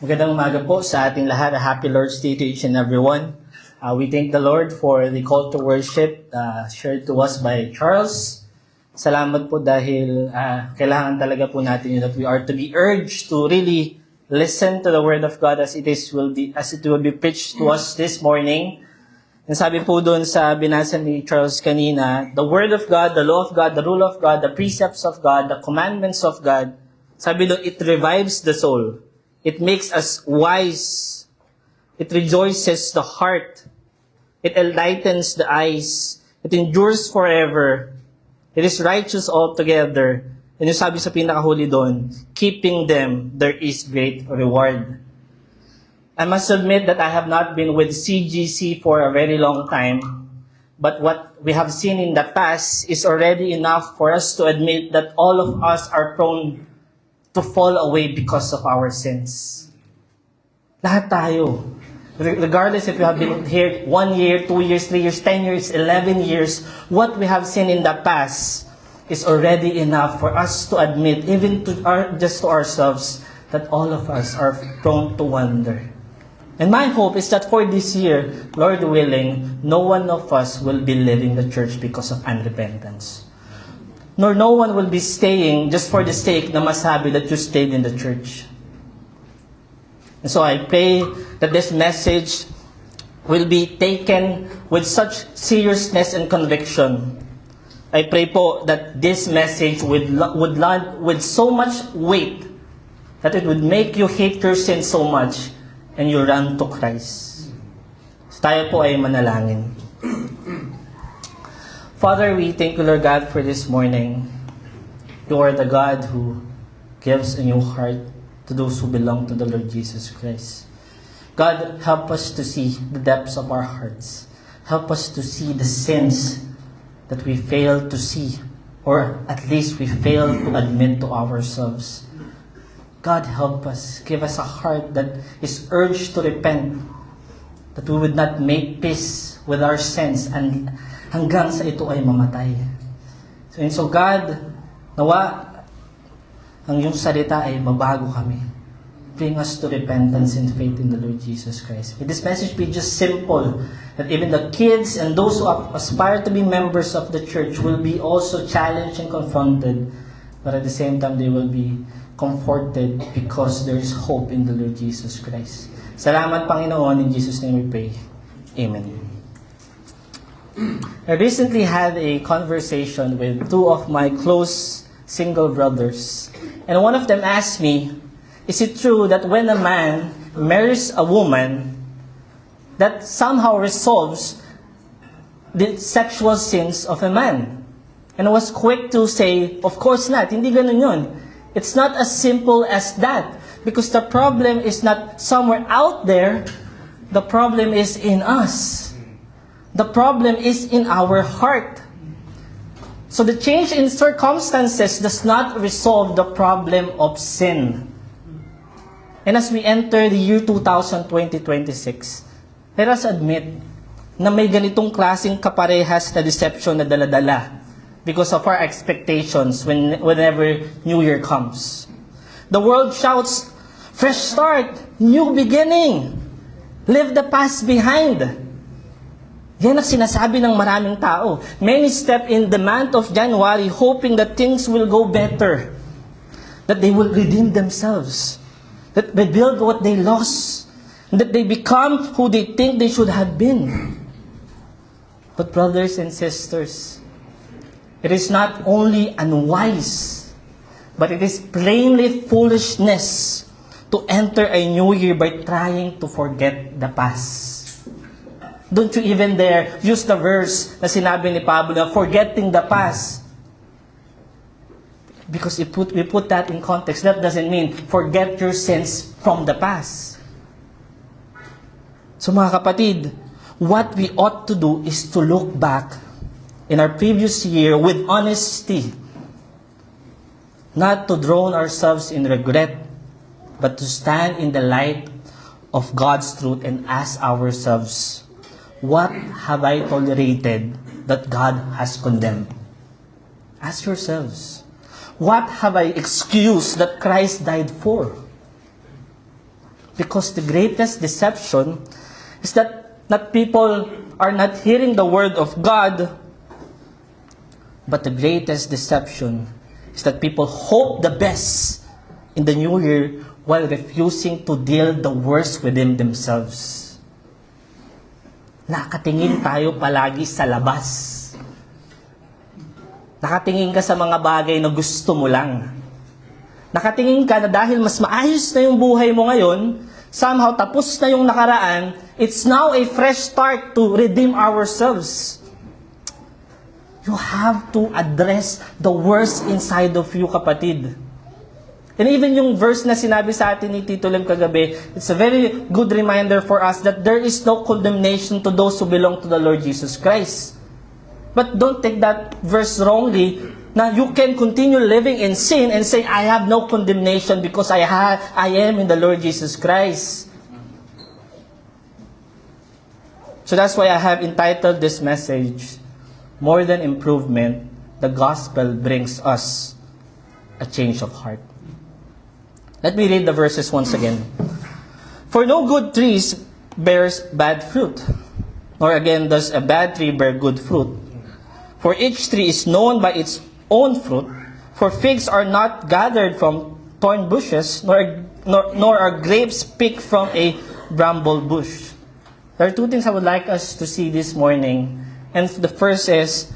Magandang umaga po sa ating lahat. A happy Lord's Day to each and everyone. We thank the Lord for the call to worship shared to us by Charles. Salamat po dahil kailangan talaga po natin yun that we are to be urged to really listen to the Word of God as it will be preached to us this morning. And sabi po doon sa binasa ni Charles kanina, the Word of God, the law of God, the rule of God, the precepts of God, the commandments of God, sabi doon, it revives the soul. It makes us wise. It rejoices the heart. It enlightens the eyes. It endures forever. It is righteous altogether. And yung sabi sa pinakahuli doon, keeping them, there is great reward. I must admit that I have not been with CGC for a very long time. But what we have seen in the past is already enough for us to admit that all of us are prone to fall away because of our sins. Lahat tayo. Regardless if you have been here 1 year, 2 years, 3 years, 10 years, 11 years, what we have seen in the past is already enough for us to admit, even to ourselves, that all of us are prone to wander. And my hope is that for this year, Lord willing, no one of us will be leaving the church because of unrepentance. Nor no one will be staying just for the sake na masabi that you stayed in the church. And so I pray that this message will be taken with such seriousness and conviction. I pray po that this message would land with so much weight that it would make you hate your sin so much and you run to Christ. So tayo po ay manalangin. Father, we thank you, Lord God, for this morning. You are the God who gives a new heart to those who belong to the Lord Jesus Christ. God, help us to see the depths of our hearts. Help us to see the sins that we fail to see, or at least we fail to admit to ourselves. God, help us. Give us a heart that is urged to repent, that we would not make peace with our sins and hanggang sa ito ay mamatay. So God, nawa ang iyong salita ay mabago kami. Bring us to repentance and faith in the Lord Jesus Christ. May this message be just simple, that even the kids and those who aspire to be members of the church will be also challenged and confronted, but at the same time they will be comforted because there is hope in the Lord Jesus Christ. Salamat, Panginoon. In Jesus' name we pray. Amen. I recently had a conversation with two of my close single brothers. And one of them asked me, is it true that when a man marries a woman, that somehow resolves the sexual sins of a man? And I was quick to say, of course not. Hindi ganun yun. It's not as simple as that. Because the problem is not somewhere out there. The problem is in us. The problem is in our heart. So the change in circumstances does not resolve the problem of sin. And as we enter the year 2020-2026, let us admit na may ganitong klaseng kaparehas na deception na daladala because of our expectations whenever New Year comes. The world shouts, fresh start, new beginning, leave the past behind. Yan ang sinasabi ng maraming tao. Many step in the month of January hoping that things will go better. That they will redeem themselves. That they build what they lost. And that they become who they think they should have been. But brothers and sisters, it is not only unwise, but it is plainly foolishness to enter a new year by trying to forget the past. Don't you even dare use the verse na sinabi ni Pablo na forgetting the past. Because we put that in context. That doesn't mean forget your sins from the past. So mga kapatid, what we ought to do is to look back in our previous year with honesty. Not to drown ourselves in regret, but to stand in the light of God's truth and ask ourselves, what have I tolerated that God has condemned? Ask yourselves, what have I excused that Christ died for? Because the greatest deception is that not people are not hearing the word of God, but the greatest deception is that people hope the best in the new year while refusing to deal the worst within themselves. Nakatingin tayo palagi sa labas. Nakatingin ka sa mga bagay na gusto mo lang. Nakatingin ka na dahil mas maayos na yung buhay mo ngayon, somehow tapos na yung nakaraan, it's now a fresh start to redeem ourselves. You have to address the worst inside of you, kapatid. And even yung verse na sinabi sa atin ni Tito Lem kagabi, it's a very good reminder for us that there is no condemnation to those who belong to the Lord Jesus Christ. But don't take that verse wrongly. Now you can continue living in sin and say, I have no condemnation because I am in the Lord Jesus Christ. So that's why I have entitled this message, More Than Improvement, the Gospel Brings Us a Change of Heart. Let me read the verses once again. For no good trees bears bad fruit, nor again does a bad tree bear good fruit. For each tree is known by its own fruit, for figs are not gathered from thorn bushes, nor are grapes picked from a bramble bush. There are two things I would like us to see this morning. And the first is,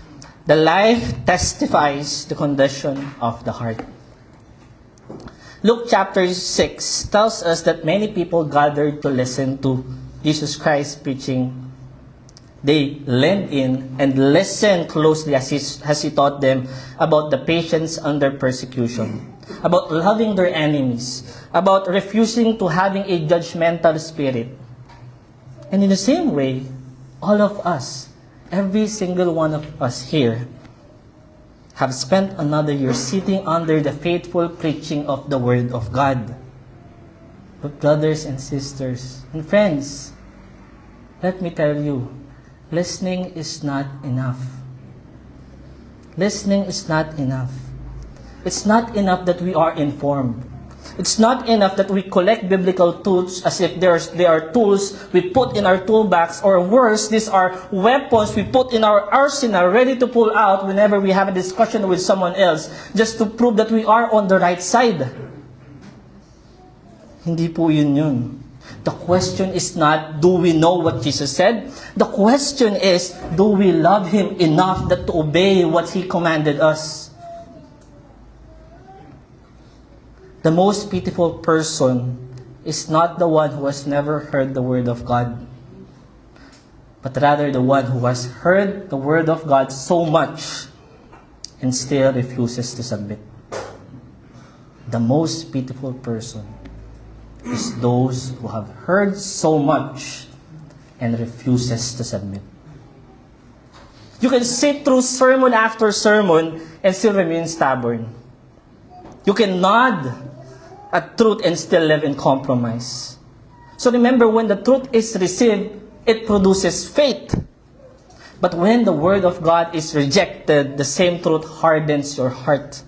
the life testifies the condition of the heart. Luke chapter 6 tells us that many people gathered to listen to Jesus Christ preaching. They leaned in and listened closely as he taught them about the patience under persecution, about loving their enemies, about refusing to having a judgmental spirit. And in the same way, all of us, every single one of us here, have spent another year sitting under the faithful preaching of the Word of God. But brothers and sisters and friends, let me tell you, listening is not enough. Listening is not enough. It's not enough that we are informed. It's not enough that we collect biblical tools as if they are tools we put in our toolbox, or worse, these are weapons we put in our arsenal ready to pull out whenever we have a discussion with someone else just to prove that we are on the right side. Hindi po yun. The question is not, do we know what Jesus said? The question is, do we love Him enough that to obey what He commanded us? The most pitiful person is not the one who has never heard the Word of God, but rather the one who has heard the Word of God so much and still refuses to submit. The most pitiful person is those who have heard so much and refuses to submit. You can sit through sermon after sermon and still remain stubborn. You can nod at truth and still live in compromise. So remember, when the truth is received, it produces faith. But when the Word of God is rejected, the same truth hardens your heart.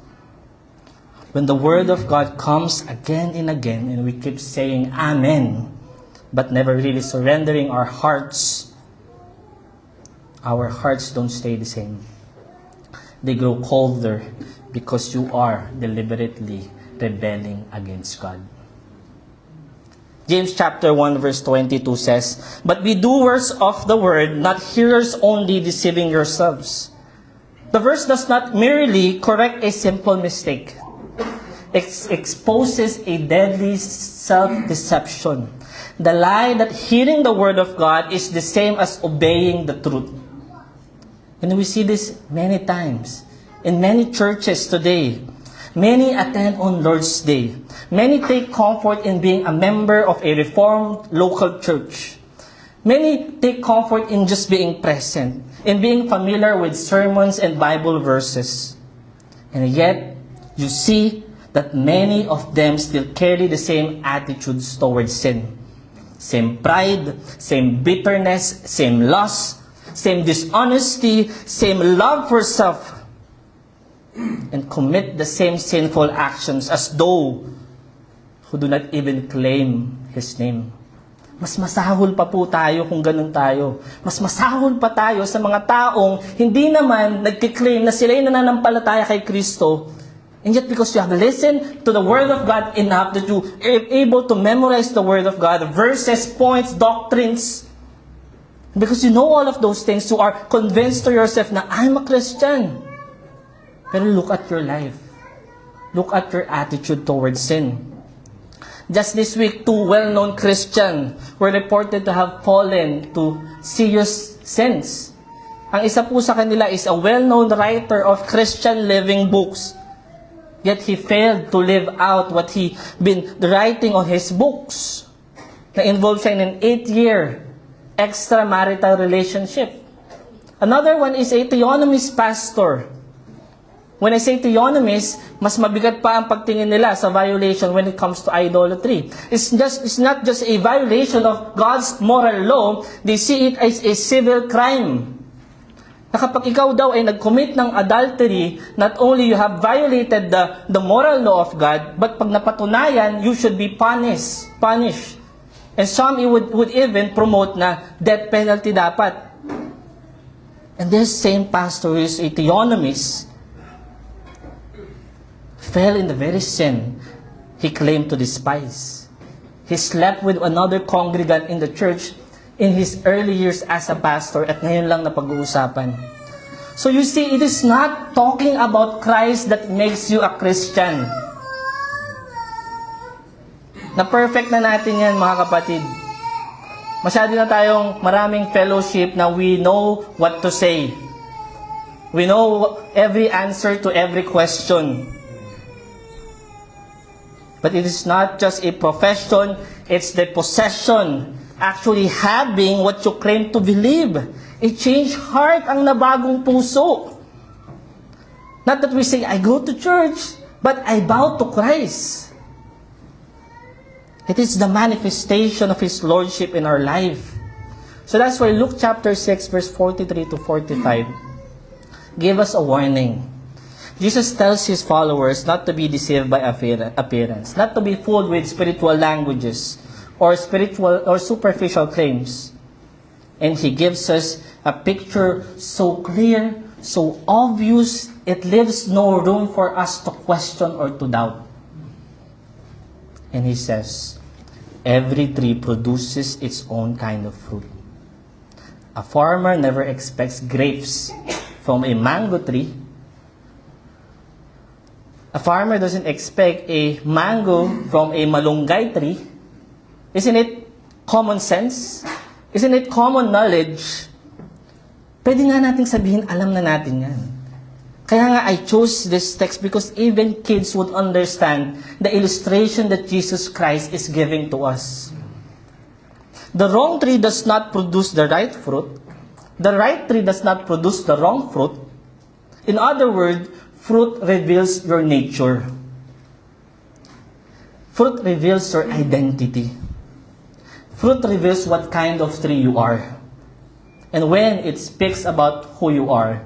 When the Word of God comes again and again, and we keep saying Amen, but never really surrendering our hearts don't stay the same. They grow colder because you are deliberately rebelling against God. James chapter 1 verse 22 says, But be doers of the word, not hearers only, deceiving yourselves. The verse does not merely correct a simple mistake. It exposes a deadly self-deception. The lie that hearing the Word of God is the same as obeying the truth. And we see this many times. In many churches today, many attend on Lord's Day. Many take comfort in being a member of a reformed local church. Many take comfort in just being present, in being familiar with sermons and Bible verses. And yet, you see that many of them still carry the same attitudes towards sin. Same pride, same bitterness, same lust, same dishonesty, same love for self, and commit the same sinful actions as those who do not even claim His name. Mas masahol pa po tayo kung ganun tayo. Mas masahol pa tayo sa mga taong hindi naman nagkiklaim na sila yung nananampalataya kay Kristo. And yet because you have listened to the Word of God enough that you are able to memorize the Word of God, verses, points, doctrines, because you know all of those things, you are convinced to yourself na I'm a Christian. Pero look at your life. Look at your attitude towards sin. Just this week, 2 well-known Christians were reported to have fallen to serious sins. Ang isa po sa kanila is a well-known writer of Christian living books. Yet he failed to live out what he been writing on his books. Na-involved siya in an 8-year extramarital relationship. Another one is a theonomist pastor. When I say theonomist, mas mabigat pa ang pagtingin nila sa violation when it comes to idolatry. It's not just a violation of God's moral law, they see it as a civil crime. Na kapag ikaw daw ay nag-commit ng adultery, not only you have violated the moral law of God, but pag napatunayan, you should be punished. And some would even promote na death penalty dapat. And this same pastor is a theonomist, fell in the very sin he claimed to despise. He slept with another congregant in the church in his early years as a pastor at ngayon lang na pag-uusapan. So you see, it is not talking about Christ that makes you a Christian. Na-perfect na natin yan, mga kapatid. Masyado na tayong maraming fellowship na we know what to say. We know every answer to every question. But it is not just a profession, it's the possession. Actually having what you claim to believe. A changed heart ang nabagong puso. Not that we say, I go to church, but I bow to Christ. It is the manifestation of His Lordship in our life. So that's why Luke chapter 6, verse 43 to 45 gave us a warning. Jesus tells His followers not to be deceived by appearance, not to be fooled with spiritual languages or spiritual or superficial claims. And He gives us a picture so clear, so obvious, it leaves no room for us to question or to doubt. And He says, every tree produces its own kind of fruit. A farmer never expects grapes from a mango tree. A farmer doesn't expect a mango from a malunggay tree. Isn't it common sense? Isn't it common knowledge? Pwede nga nating sabihin, alam na natin yan. Kaya nga I chose this text because even kids would understand the illustration that Jesus Christ is giving to us. The wrong tree does not produce the right fruit. The right tree does not produce the wrong fruit. In other words, fruit reveals your nature. Fruit reveals your identity. Fruit reveals what kind of tree you are. And when it speaks about who you are,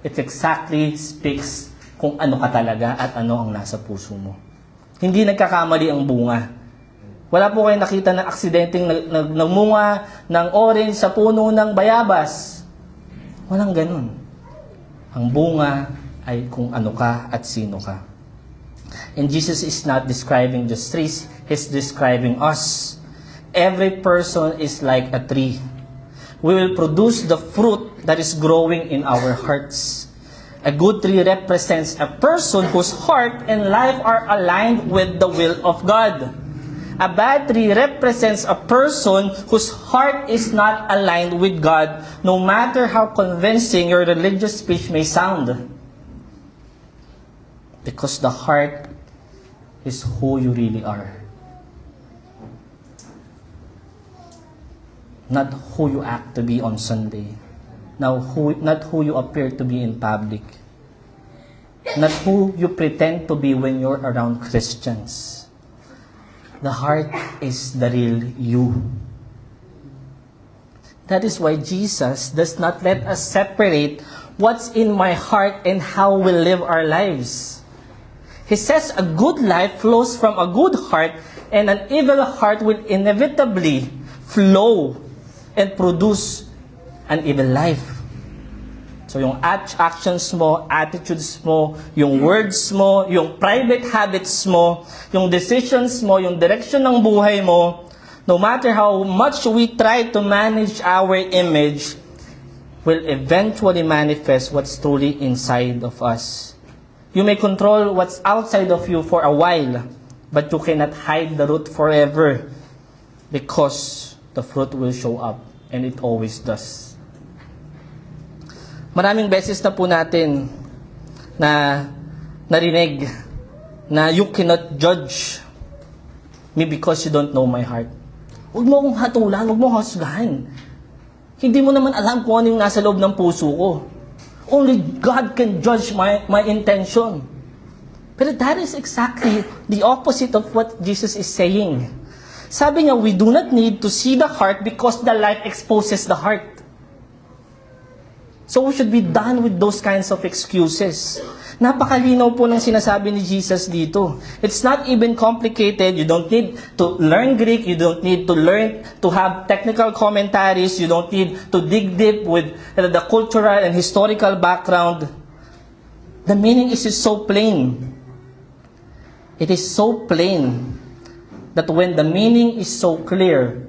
it exactly speaks kung ano ka talaga at ano ang nasa puso mo. Hindi nagkakamali ang bunga. Wala po kayong nakita na aksidenteng namunga ng orange sa puno ng bayabas. Walang ganun. Ang bunga ay kung ano ka at sino ka. And Jesus is not describing just trees, He's describing us. Every person is like a tree. We will produce the fruit that is growing in our hearts. A good tree represents a person whose heart and life are aligned with the will of God. A bad tree represents a person whose heart is not aligned with God, no matter how convincing your religious speech may sound. Because the heart is who you really are. Not who you act to be on Sunday. Not who you appear to be in public. Not who you pretend to be when you're around Christians. The heart is the real you. That is why Jesus does not let us separate what's in my heart and how we live our lives. He says a good life flows from a good heart And an evil heart will inevitably flow and produce an evil life. So yung actions mo, attitudes mo, yung words mo, yung private habits mo, yung decisions mo, yung direction ng buhay mo, no matter how much we try to manage our image, will eventually manifest what's truly inside of us. You may control what's outside of you for a while, but you cannot hide the root forever because the fruit will show up, and it always does. Maraming beses na po natin na narinig na you cannot judge me because you don't know my heart. Huwag mo akong hatulan, huwag mo husgahan. Hindi mo naman alam kung ano yung nasa loob ng puso ko. Only God can judge my intention. Pero that is exactly the opposite of what Jesus is saying. Sabi niya, we do not need to see the heart because the light exposes the heart. So we should be done with those kinds of excuses. Napakalinaw po ng sinasabi ni Jesus dito. It's not even complicated. You don't need to learn Greek. You don't need to learn to have technical commentaries. You don't need to dig deep with the cultural and historical background. The meaning is so plain. It is so plain that when the meaning is so clear,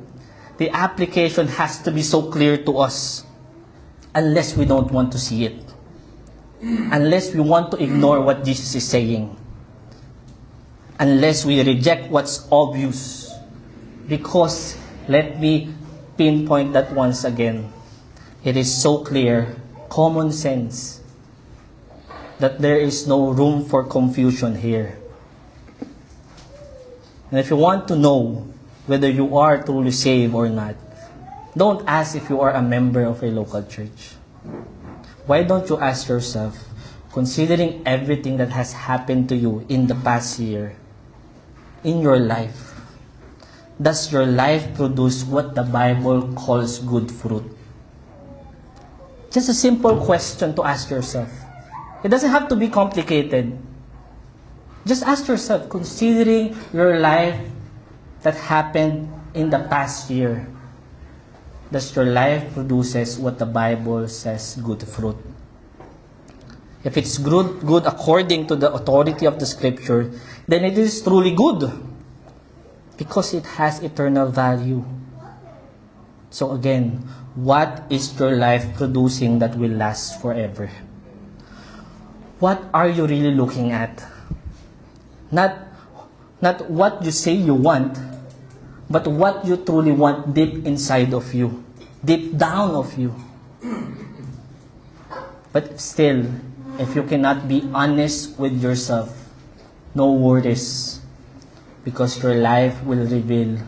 the application has to be so clear to us. Unless we don't want to see it. Unless we want to ignore what Jesus is saying. Unless we reject what's obvious. Because, let me pinpoint that once again. It is so clear, common sense, that there is no room for confusion here. And if you want to know whether you are truly saved or not, don't ask if you are a member of a local church. Why don't you ask yourself, considering everything that has happened to you in the past year, in your life, does your life produce what the Bible calls good fruit? Just a simple question to ask yourself. It doesn't have to be complicated. Just ask yourself, considering your life that happened in the past year, does your life produces what the Bible says good fruit? If it's good according to the authority of the Scripture, then it is truly good because it has eternal value. So again, what is your life producing that will last forever? What are you really looking at? Not what you say you want, but what you truly want deep inside of you, deep down of you. But still, if you cannot be honest with yourself, no worries, because your life will reveal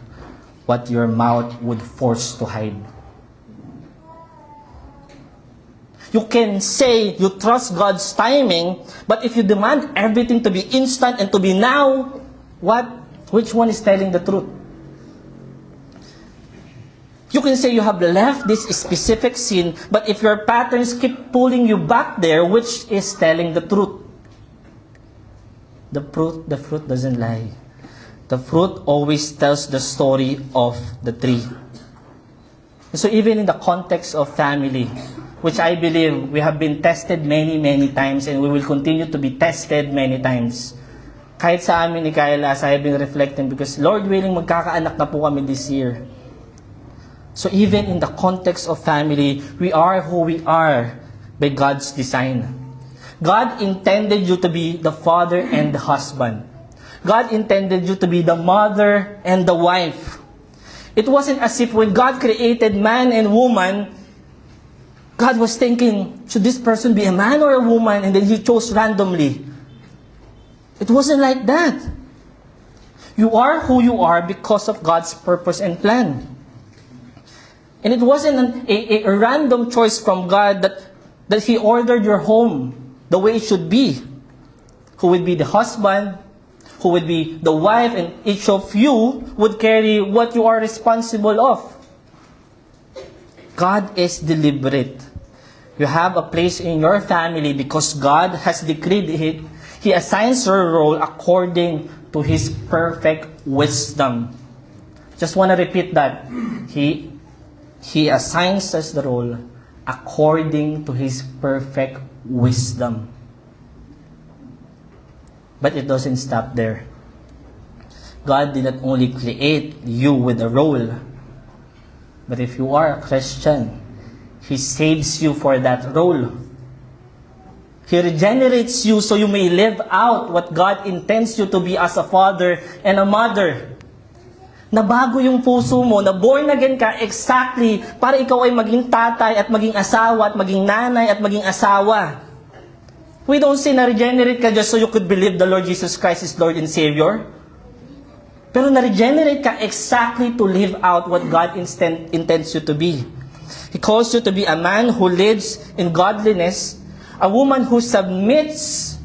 what your mouth would force to hide. You can say you trust God's timing, but if you demand everything to be instant and to be now, what? Which one is telling the truth? You can say you have left this specific sin, but if your patterns keep pulling you back there, which is telling the truth? The fruit doesn't lie. The fruit always tells the story of the tree. So even in the context of family, which I believe we have been tested many, many times and we will continue to be tested many times. Kahit sa amin ni Kayla, as I have been reflecting, because Lord willing, magkakaanak na po kami this year. So even in the context of family, we are who we are by God's design. God intended you to be the father and the husband. God intended you to be the mother and the wife. It wasn't as if when God created man and woman, God was thinking, should this person be a man or a woman? And then He chose randomly. It wasn't like that. You are who you are because of God's purpose and plan. And it wasn't a random choice from God that He ordered your home the way it should be. Who would be the husband, who would be the wife, and each of you would carry what you are responsible of. God is deliberate. You have a place in your family because God has decreed it. He assigns your role according to His perfect wisdom. Just want to repeat that. He assigns us the role according to His perfect wisdom. But it doesn't stop there. God did not only create you with a role, but if you are a Christian, He saves you for that role. He regenerates you so you may live out what God intends you to be as a father and a mother. Nabago yung puso mo, na born again ka exactly para ikaw ay maging tatay at maging asawa at maging nanay at maging asawa. We don't say na regenerate ka just so you could believe the Lord Jesus Christ is Lord and Savior. Pero na-regenerate ka exactly to live out what God intends you to be. He calls you to be a man who lives in godliness, a woman who submits,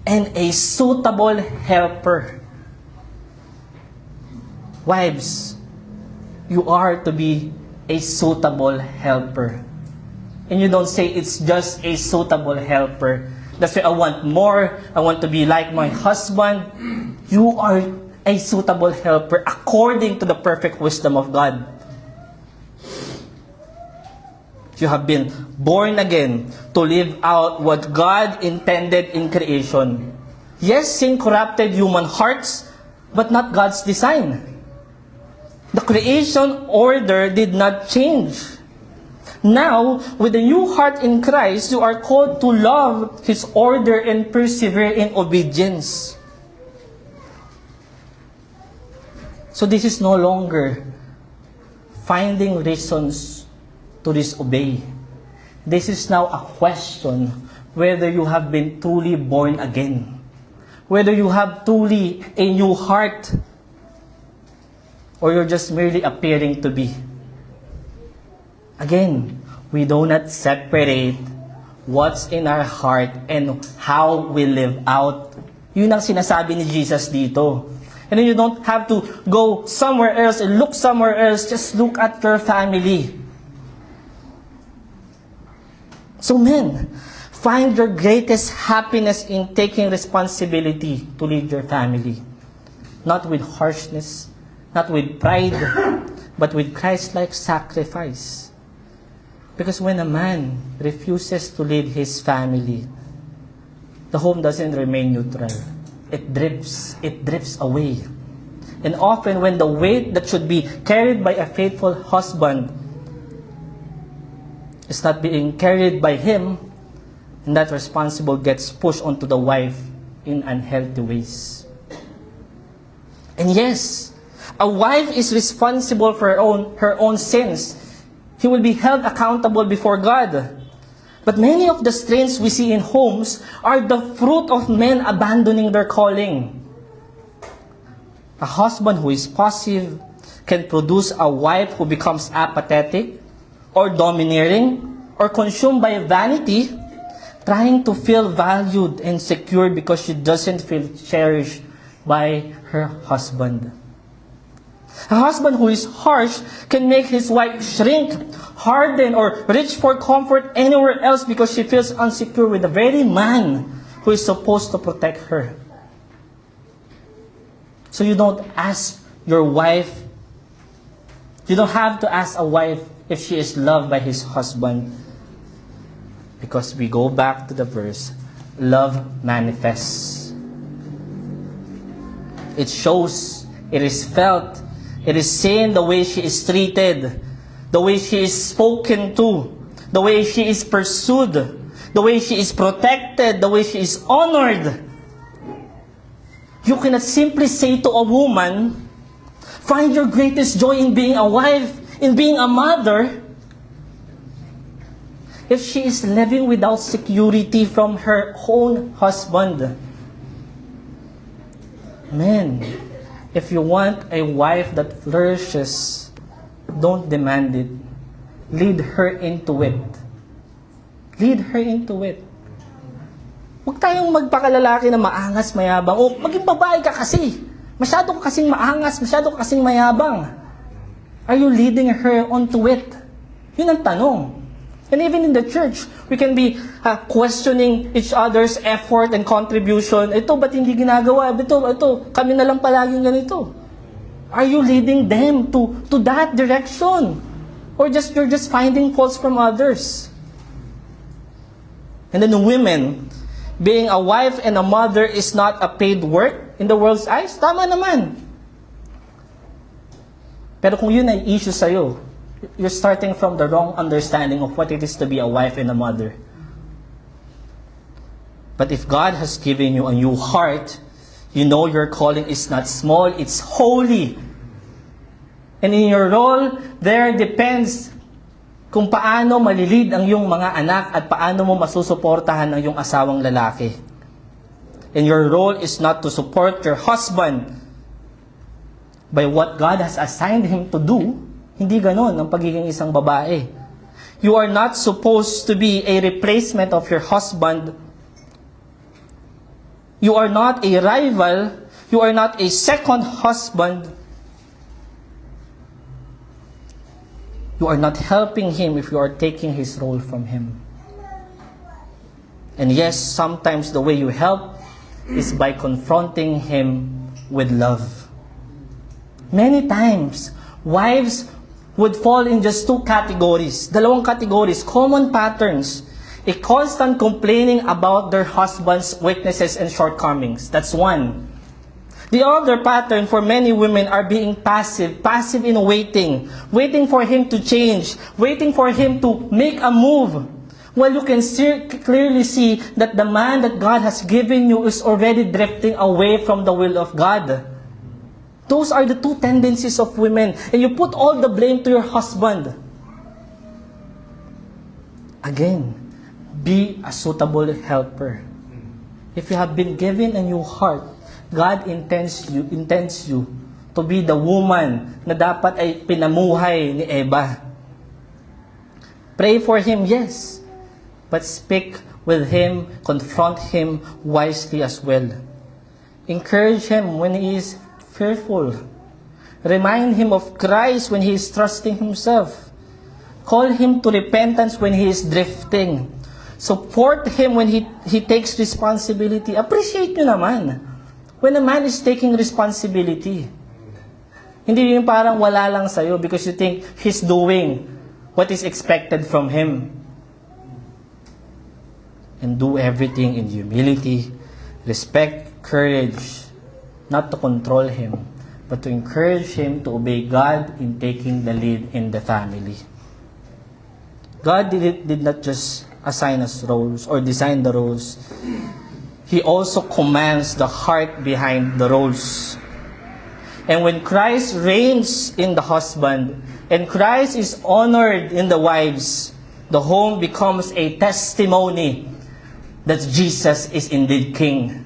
and a suitable helper. Wives, you are to be a suitable helper. And you don't say it's just a suitable helper. That's why I want more. I want to be like my husband. You are a suitable helper according to the perfect wisdom of God. You have been born again to live out what God intended in creation. Yes, sin corrupted human hearts, but not God's design. The creation order did not change. Now, with a new heart in Christ, you are called to love His order and persevere in obedience. So this is no longer finding reasons to disobey. This is now a question whether you have been truly born again. Whether you have truly a new heart, or you're just merely appearing to be. Again, we do not separate what's in our heart and how we live out. Yun ang sinasabi ni Jesus dito. And then you don't have to go somewhere else and look somewhere else. Just look at your family. So men, find your greatest happiness in taking responsibility to lead your family. Not with harshness, not with pride, but with Christ-like sacrifice. Because when a man refuses to lead his family, the home doesn't remain neutral. It drifts away. And often when the weight that should be carried by a faithful husband is not being carried by him, and that responsible gets pushed onto the wife in unhealthy ways. And yes, a wife is responsible for her own sins. He will be held accountable before God. But many of the strains we see in homes are the fruit of men abandoning their calling. A husband who is passive can produce a wife who becomes apathetic or domineering or consumed by vanity, trying to feel valued and secure because she doesn't feel cherished by her husband. A husband who is harsh can make his wife shrink, harden, or reach for comfort anywhere else because she feels insecure with the very man who is supposed to protect her. So you don't ask your wife, you don't have to ask a wife if she is loved by his husband. Because we go back to the verse, love manifests. It shows, it is felt, it is seen the way she is treated, the way she is spoken to, the way she is pursued, the way she is protected, the way she is honored. You cannot simply say to a woman, find your greatest joy in being a wife, in being a mother, if she is living without security from her own husband. Men, if you want a wife that flourishes, don't demand it. Lead her into it. Lead her into it. Huwag tayong magpakalalaki na maangas, mayabang. O, maging babae ka kasi. Masyado ka kasing maangas, masyado ka kasing mayabang. Are you leading her onto it? Yun ang tanong. And even in the church, we can be questioning each other's effort and contribution. Ito, ba't hindi ginagawa? Ito, kami na lang palaging ganito. Are you leading them to that direction? Or you're just finding faults from others? And then the women, being a wife and a mother is not a paid work in the world's eyes. Tama naman. Pero kung yun ay issue sa'yo, you're starting from the wrong understanding of what it is to be a wife and a mother. But if God has given you a new heart, you know your calling is not small, it's holy. And in your role, there depends kung paano malilid ang iyong mga anak at paano mo masusuportahan ang iyong asawang lalaki. And your role is not to support your husband by what God has assigned him to do. Hindi ganon ang pagiging isang babae. You are not supposed to be a replacement of your husband. You are not a rival. You are not a second husband. You are not helping him if you are taking his role from him. And yes, sometimes the way you help is by confronting him with love. Many times, wives would fall in just two categories. Dalawang categories, common patterns. A constant complaining about their husband's weaknesses and shortcomings. That's one. The other pattern for many women are being passive in waiting for him to change, waiting for him to make a move. Well, you can clearly see that the man that God has given you is already drifting away from the will of God. Those are the two tendencies of women. And you put all the blame to your husband. Again, be a suitable helper. If you have been given a new heart, God intends you to be the woman na dapat ay pinamuhay ni Eva. Pray for him, yes. But speak with him, confront him wisely as well. Encourage him when he is fearful. Remind him of Christ when he is trusting himself. Call him to repentance when he is drifting. Support him when he takes responsibility. Appreciate nyo naman when a man is taking responsibility. Hindi yung parang wala lang sa'yo because you think he's doing what is expected from him. And do everything in humility, respect, courage, not to control him, but to encourage him to obey God in taking the lead in the family. God did not just assign us roles or design the roles. He also commands the heart behind the roles. And when Christ reigns in the husband and Christ is honored in the wives, the home becomes a testimony that Jesus is indeed King.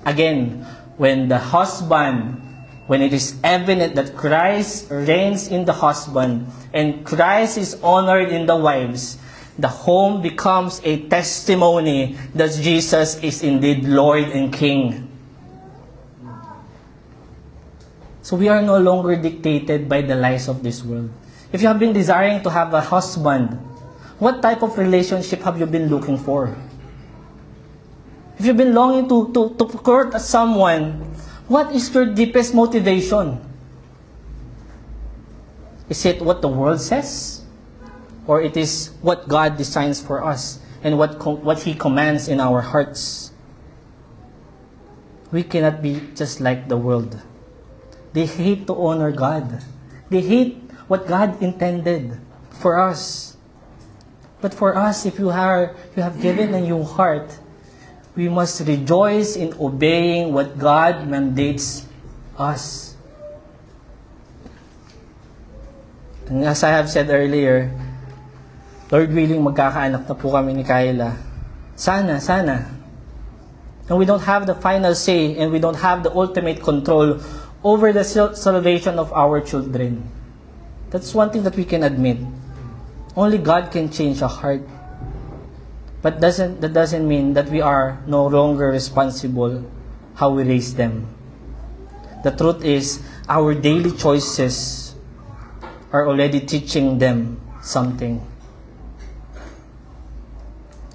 Again, when it is evident that Christ reigns in the husband and Christ is honored in the wives, the home becomes a testimony that Jesus is indeed Lord and King. So we are no longer dictated by the lies of this world. If you have been desiring to have a husband, what type of relationship have you been looking for? If you've been longing to court someone, what is your deepest motivation? Is it what the world says? Or it is what God designs for us and what He commands in our hearts? We cannot be just like the world. They hate to honor God. They hate what God intended for us. But for us, if you have given a new heart, we must rejoice in obeying what God mandates us. And as I have said earlier, Lord willing, magkakaanak na po kami ni Kayla. Sana. And we don't have the final say and we don't have the ultimate control over the salvation of our children. That's one thing that we can admit. Only God can change a heart. But that doesn't mean that we are no longer responsible how we raise them. The truth is, our daily choices are already teaching them something.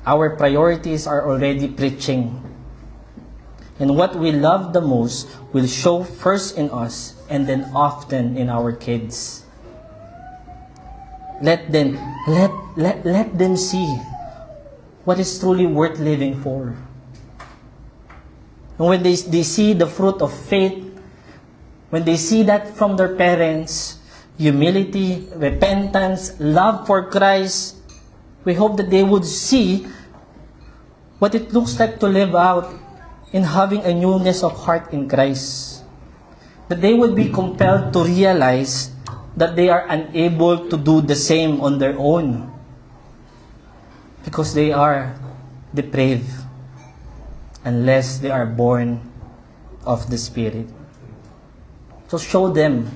Our priorities are already preaching. And what we love the most will show first in us and then often in our kids. Let them see what is truly worth living for. And when they see the fruit of faith, when they see that from their parents, humility, repentance, love for Christ, we hope that they would see what it looks like to live out in having a newness of heart in Christ. That they would be compelled to realize that they are unable to do the same on their own because they are depraved unless they are born of the Spirit. So show them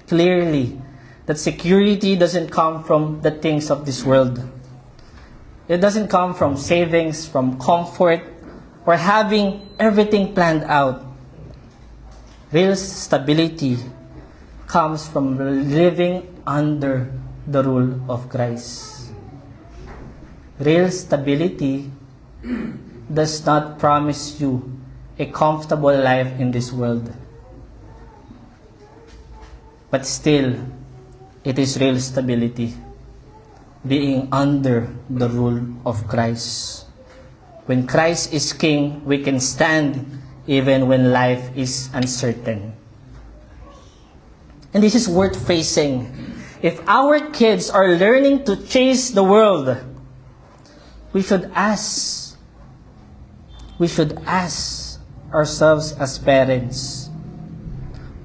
clearly that security doesn't come from the things of this world. It doesn't come from savings, from comfort, or having everything planned out. Real stability comes from living under the rule of Christ. Real stability does not promise you a comfortable life in this world. But still, it is real stability, being under the rule of Christ. When Christ is King, we can stand even when life is uncertain. And this is worth facing. If our kids are learning to chase the world, we should ask ourselves as parents,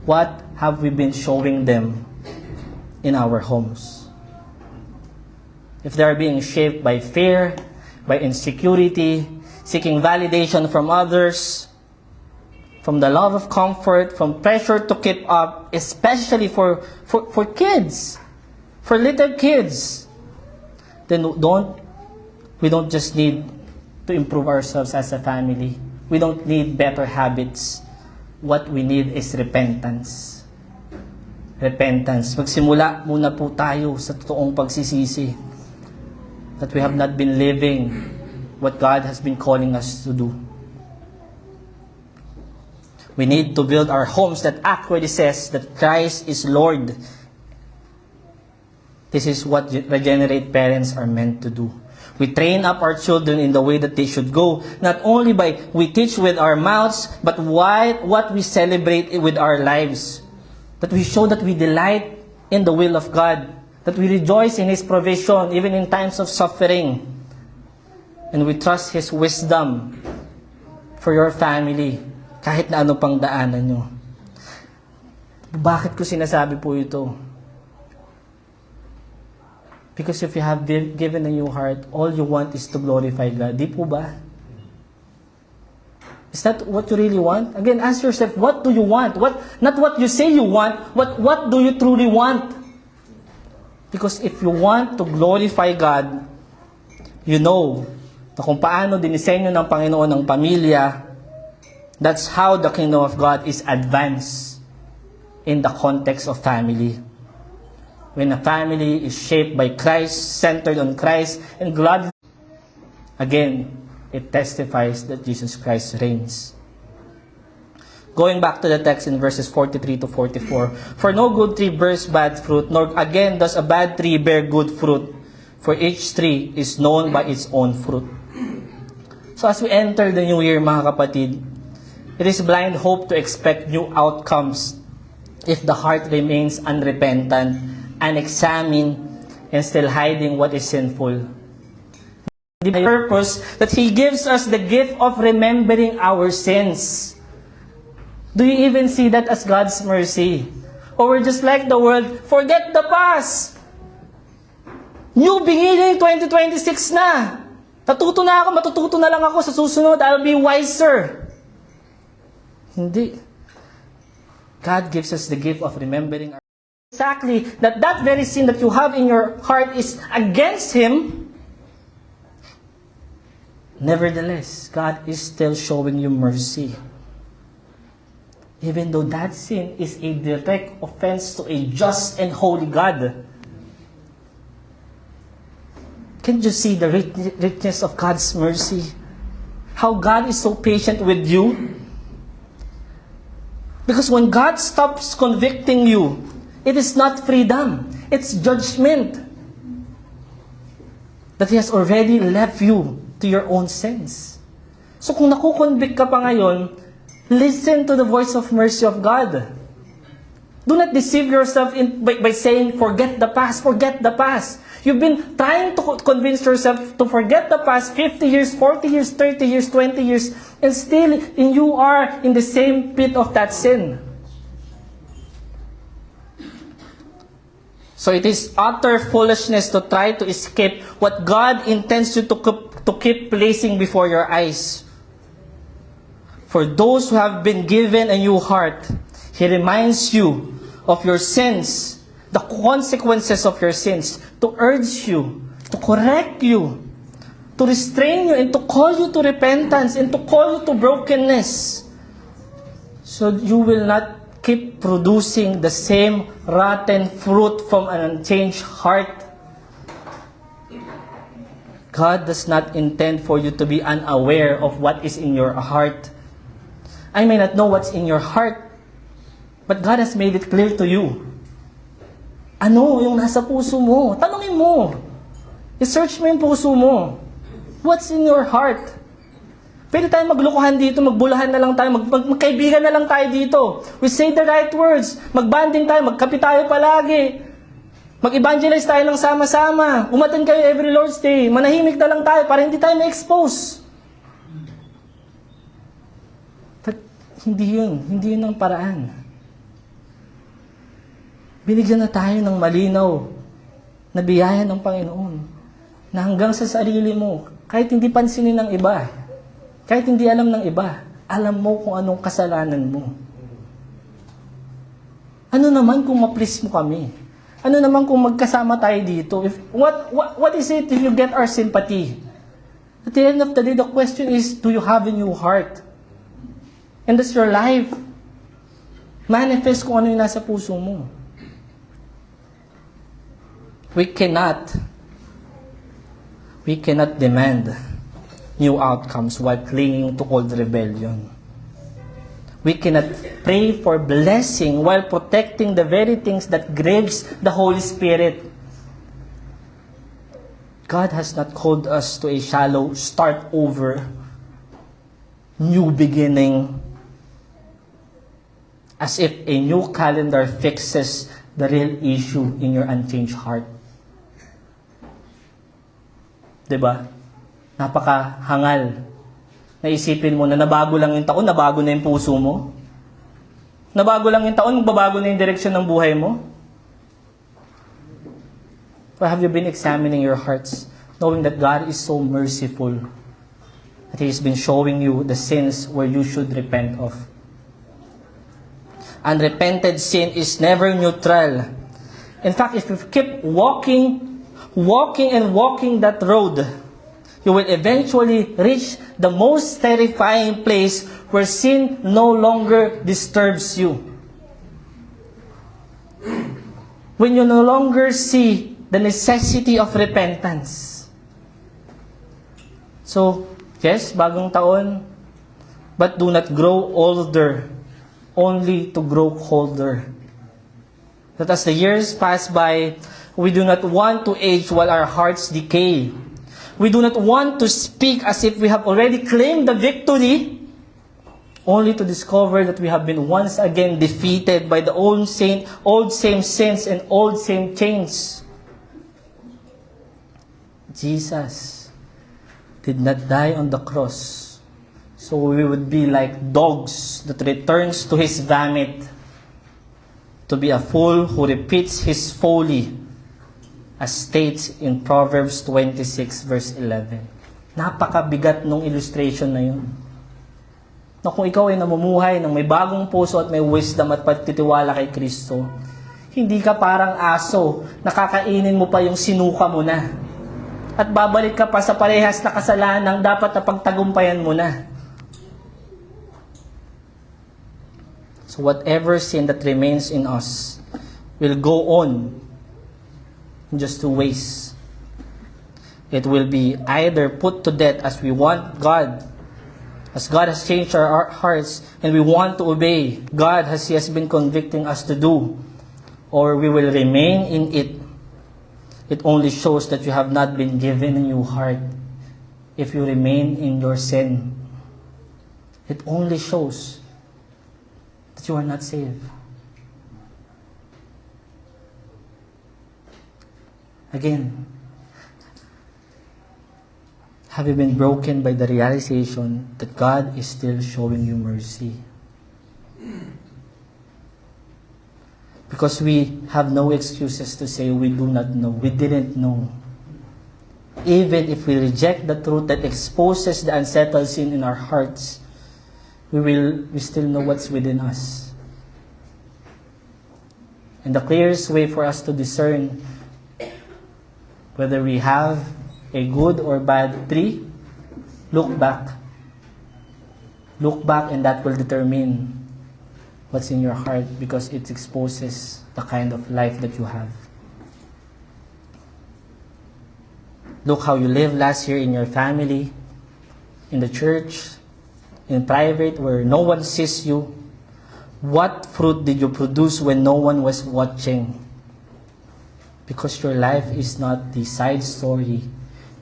what have we been showing them in our homes? If they are being shaped by fear, by insecurity, seeking validation from others, from the love of comfort, from pressure to keep up, especially for kids, for little kids, then we don't just need to improve ourselves as a family. We don't need better habits. What we need is repentance. Repentance. Magsimula muna po tayo sa totoong pagsisisi that we have not been living what God has been calling us to do. We need to build our homes that accurately says that Christ is Lord. This is what regenerate parents are meant to do. We train up our children in the way that they should go, not only by we teach with our mouths, but what we celebrate with our lives. That we show that we delight in the will of God, that we rejoice in His provision even in times of suffering, and we trust His wisdom for your family, kahit na ano pang daanan nyo. Bakit ko sinasabi po ito? Because if you have given a new heart, all you want is to glorify God. Di po ba? Is that what you really want? Again, ask yourself, what do you want? Not what you say you want, what do you truly want? Because if you want to glorify God, you know na kung paano dinisenyo ng Panginoon ng pamilya, that's how the kingdom of God is advanced in the context of family. When a family is shaped by Christ, centered on Christ, and glad, again, it testifies that Jesus Christ reigns. Going back to the text in verses 43 to 44, for no good tree bears bad fruit, nor again does a bad tree bear good fruit, for each tree is known by its own fruit. So as we enter the new year, mga kapatid, it is blind hope to expect new outcomes if the heart remains unrepentant, unexamined, and still hiding what is sinful. The purpose that He gives us the gift of remembering our sins. Do you even see that as God's mercy? Or we're just like the world, forget the past. New beginning 2026 na. Matututo na lang ako sa susunod. I'll be wiser. Hindi. God gives us the gift of remembering our exactly that very sin that you have in your heart is against Him. Nevertheless, God is still showing you mercy. Even though that sin is a direct offense to a just and holy God. Can't you see the richness of God's mercy? How God is so patient with you? Because when God stops convicting you, it is not freedom. It's judgment. That He has already left you to your own sins. So kung nakukonvict ka pa ngayon, listen to the voice of mercy of God. Do not deceive yourself by saying, forget the past, forget the past. You've been trying to convince yourself to forget the past 50 years, 40 years, 30 years, 20 years, and still you are in the same pit of that sin. So it is utter foolishness to try to escape what God intends you to keep placing before your eyes. For those who have been given a new heart, He reminds you of your sins, the consequences of your sins, to urge you, to correct you, to restrain you, and to call you to repentance, and to call you to brokenness. So you will not keep producing the same rotten fruit from an unchanged heart. God does not intend for you to be unaware of what is in your heart. I may not know what's in your heart, but God has made it clear to you. Ano yung nasa puso mo? Tanungin mo. I-search mo yung puso mo. What's in your heart? Pwede tayo maglukuhan dito, magbulahan na lang tayo, magkaibigan na lang tayo dito. We say the right words. Magbanding tayo, magkapi tayo palagi. Mag-evangelize tayo ng sama-sama. Umattend kayo every Lord's Day. Manahimik na lang tayo para hindi tayo ma-expose. But hindi yun ang paraan. Binigyan na tayo ng malinaw na biyaya ng Panginoon na hanggang sa sarili mo, kahit hindi pansinin ng iba, kahit hindi alam ng iba, alam mo kung anong kasalanan mo. Ano naman kung ma-please mo kami? Ano naman kung magkasama tayo dito? What is it if you get our sympathy? At the end of the day, the question is, do you have a new heart? And does your life manifest kung ano yung nasa puso mo? We cannot demand new outcomes while clinging to old rebellion. We cannot pray for blessing while protecting the very things that grieves the Holy Spirit. God has not called us to a shallow start over, new beginning, as if a new calendar fixes the real issue in your unchanged heart. Diba? Napakahangal. Naisipin mo na nabago lang yung taon, nabago na yung puso mo. Nabago lang yung taon, magbabago na yung direksyon ng buhay mo. Or have you been examining your hearts, knowing that God is so merciful, that He has been showing you the sins where you should repent of? Unrepented sin is never neutral. In fact, if you keep walking that road, you will eventually reach the most terrifying place where sin no longer disturbs you. When you no longer see the necessity of repentance. So, yes, bagong taon, but do not grow older, only to grow colder. That as the years pass by, we do not want to age while our hearts decay. We do not want to speak as if we have already claimed the victory, only to discover that we have been once again defeated by the old same sins and old same chains. Jesus did not die on the cross, so we would be like dogs that returns to his vomit, to be a fool who repeats his folly, as states in Proverbs 26 verse 11. Napakabigat nung illustration na yun. Na kung ikaw ay namumuhay ng may bagong puso at may wisdom at pagtitiwala kay Kristo, hindi ka parang aso, nakakainin mo pa yung sinuka mo na. At babalik ka pa sa parehas na kasalanang dapat na pagtagumpayan mo na. So whatever sin that remains in us will go on in just 2 ways. It will be either put to death as we want God, as God has changed our hearts and we want to obey God as He has been convicting us to do, or we will remain in it. It only shows that you have not been given a new heart if you remain in your sin. It only shows that you are not saved. Again, have you been broken by the realization that God is still showing you mercy? Because we have no excuses to say we do not know, we didn't know. Even if we reject the truth that exposes the unsettled sin in our hearts, we still know what's within us. And the clearest way for us to discern whether we have a good or bad tree, look back. Look back, and that will determine what's in your heart, because it exposes the kind of life that you have. Look how you lived last year in your family, in the church, in private, where no one sees you. What fruit did you produce when no one was watching? Because your life is not the side story.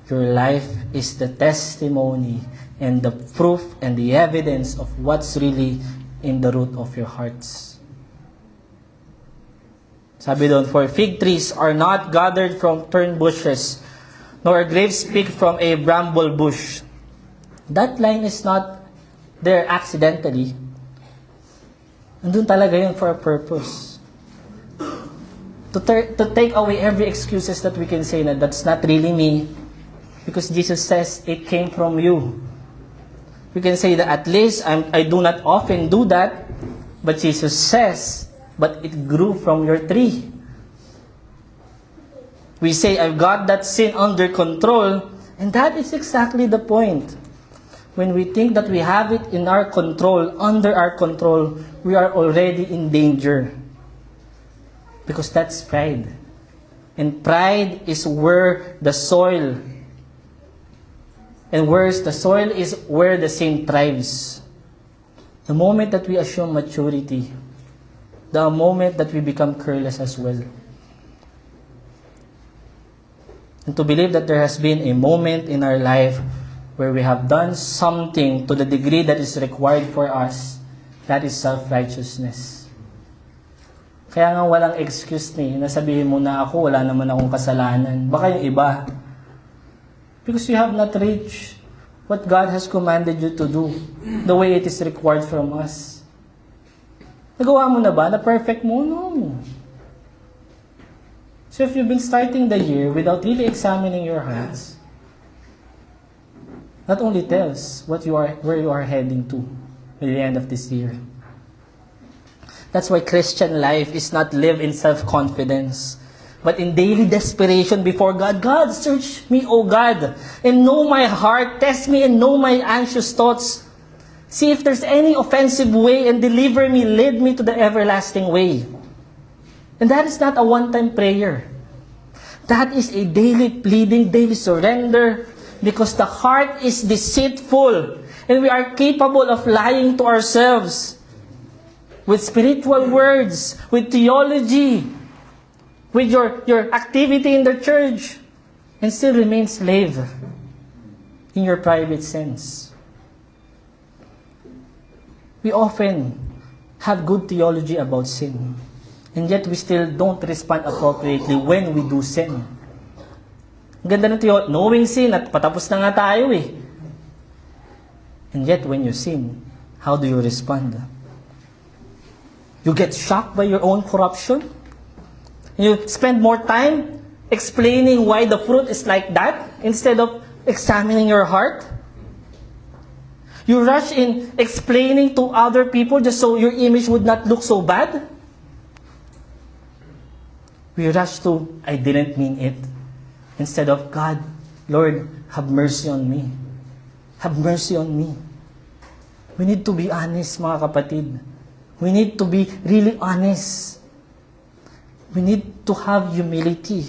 Your life is the testimony and the proof and the evidence of what's really in the root of your hearts. Sabi doon, for fig trees are not gathered from thorn bushes, nor grapes picked from a bramble bush. That line is not there accidentally. Andun talaga yun for a purpose. To take away every excuses that we can say na that's not really me, because Jesus says it came from you. We can say that at least I do not often do that, but Jesus says, but it grew from your tree. We say, I've got that sin under control, and that is exactly the point. When we think that we have it in our control, under our control, we are already in danger. Because that's pride. And pride is where the soil, and where the soil is where the sin thrives. The moment that we assume maturity, the moment that we become careless as well. And to believe that there has been a moment in our life where we have done something to the degree that is required for us, that is self-righteousness. Kaya nga walang excuse nasabihin mo na ako, wala naman akong kasalanan. Baka yung iba. Because you have not reached what God has commanded you to do, the way it is required from us. Nagawa mo na ba? Na perfect mo? No. So if you've been starting the year without really examining your hearts, not only tells where you are heading to at the end of this year. That's why Christian life is not lived in self-confidence, but in daily desperation before God. God, search me, O God, and know my heart. Test me and know my anxious thoughts. See if there's any offensive way and deliver me, lead me to the everlasting way. And that is not a one-time prayer. That is a daily pleading, daily surrender, because the heart is deceitful and we are capable of lying to ourselves with spiritual words, with theology, with your activity in the church, and still remain slave in your private sense. We often have good theology about sin, and yet we still don't respond appropriately when we do sin. Ang ganda ng theology, knowing sin, at patapos na nga tayo eh. And yet when you sin, how do you respond? You get shocked by your own corruption? You spend more time explaining why the fruit is like that instead of examining your heart? You rush in explaining to other people just so your image would not look so bad? We rush to, I didn't mean it. Instead of, God, Lord, have mercy on me. Have mercy on me. We need to be honest, mga kapatid. We need to be really honest. We need to have humility.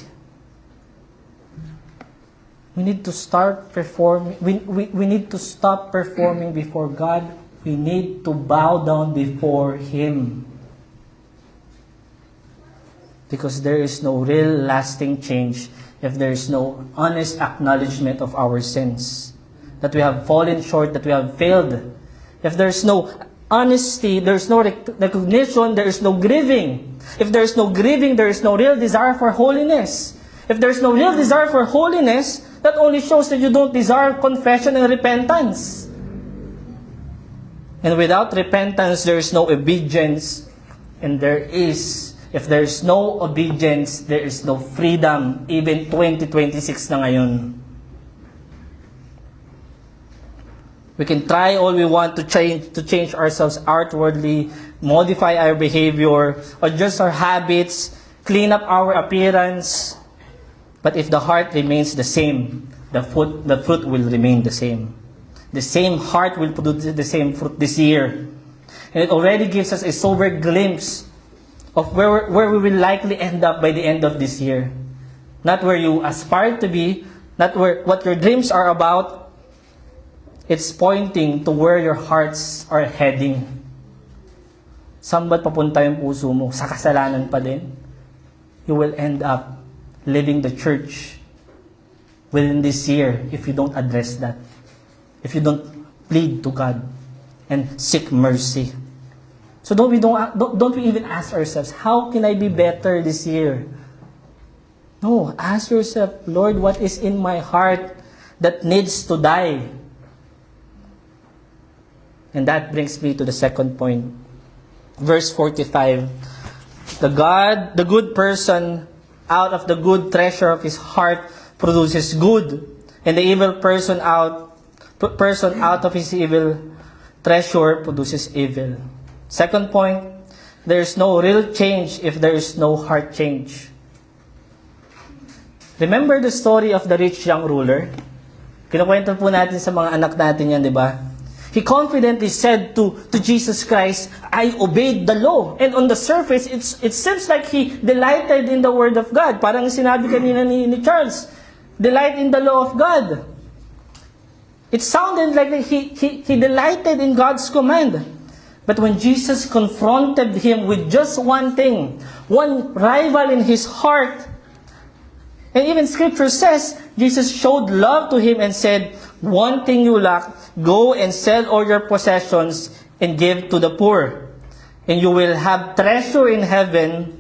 We need to start performing. We need to stop performing before God. We need to bow down before Him. Because there is no real lasting change if there is no honest acknowledgement of our sins. That we have fallen short, that we have failed. If there is no honesty, there is no recognition, there is no grieving. If there is no grieving, there is no real desire for holiness. If there is no real desire for holiness, that only shows that you don't desire confession and repentance. And without repentance, there is no obedience. And if there is no obedience, there is no freedom. Even 2026 na ngayon. We can try all we want to change ourselves outwardly, modify our behavior, adjust our habits, clean up our appearance. But if the heart remains the same, the fruit will remain the same. The same heart will produce the same fruit this year. And it already gives us a sober glimpse of where we will likely end up by the end of this year. Not where you aspire to be, not what your dreams are about. It's pointing to where your hearts are heading. Saan ba't papunta yung puso mo? Sa kasalanan pa din? You will end up leaving the church within this year if you don't address that. If you don't plead to God and seek mercy. So don't we even ask ourselves, how can I be better this year? No, ask yourself, Lord, what is in my heart that needs to die? And that brings me to the second point. Verse 45. The good person out of the good treasure of his heart produces good, and the evil person out of his evil treasure produces evil. Second point, there is no real change if there is no heart change. Remember the story of the rich young ruler? Kinukwento po natin sa mga anak natin yan, di ba? He confidently said to Jesus Christ, I obeyed the law. And on the surface, it seems like he delighted in the word of God. Parang sinabi kanina ni Charles, delight in the law of God. It sounded like he delighted in God's command. But when Jesus confronted him with just one thing, one rival in his heart, and even Scripture says, Jesus showed love to him and said, one thing you lack, go and sell all your possessions and give to the poor, and you will have treasure in heaven,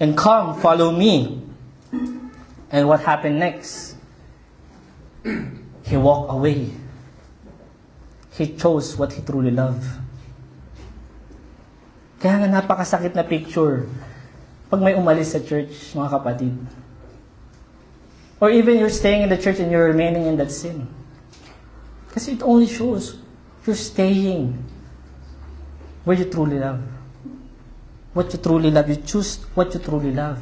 and come, follow me. And what happened next? He walked away. He chose what he truly loved. Kaya nga napakasakit na picture pag may umalis sa church, mga kapatid. Or even you're staying in the church and you're remaining in that sin. Kasi it only shows you're staying where you truly love. What you truly love. You choose what you truly love.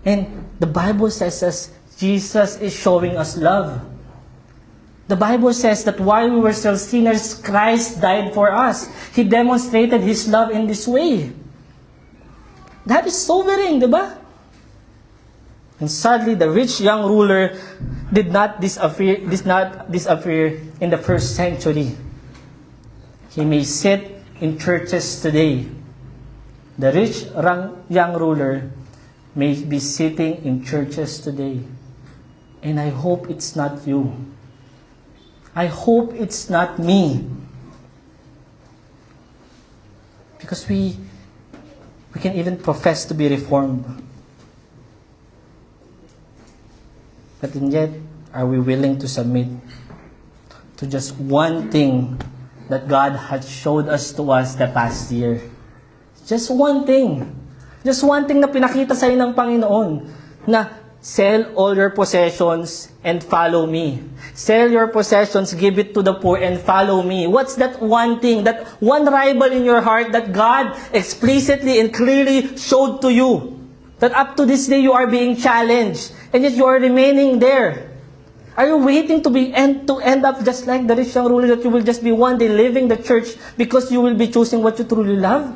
And the Bible says us, Jesus is showing us love. The Bible says that while we were still sinners, Christ died for us. He demonstrated His love in this way. That is sobering, di ba? And sadly, the rich young ruler did not disappear in the first century. He may sit in churches today. The rich young ruler may be sitting in churches today. And I hope it's not you. I hope it's not me. Because we can even profess to be reformed. But yet, are we willing to submit to just one thing that God has showed us to us the past year? Just one thing. Just one thing na pinakita sa'yo ng Panginoon. Na, sell all your possessions and follow me. Sell your possessions, give it to the poor, and follow me. What's that one thing, that one rival in your heart that God explicitly and clearly showed to you? That up to this day you are being challenged, and yet you are remaining there. Are you waiting to end up just like the rich young ruler, that you will just be one day leaving the church because you will be choosing what you truly love?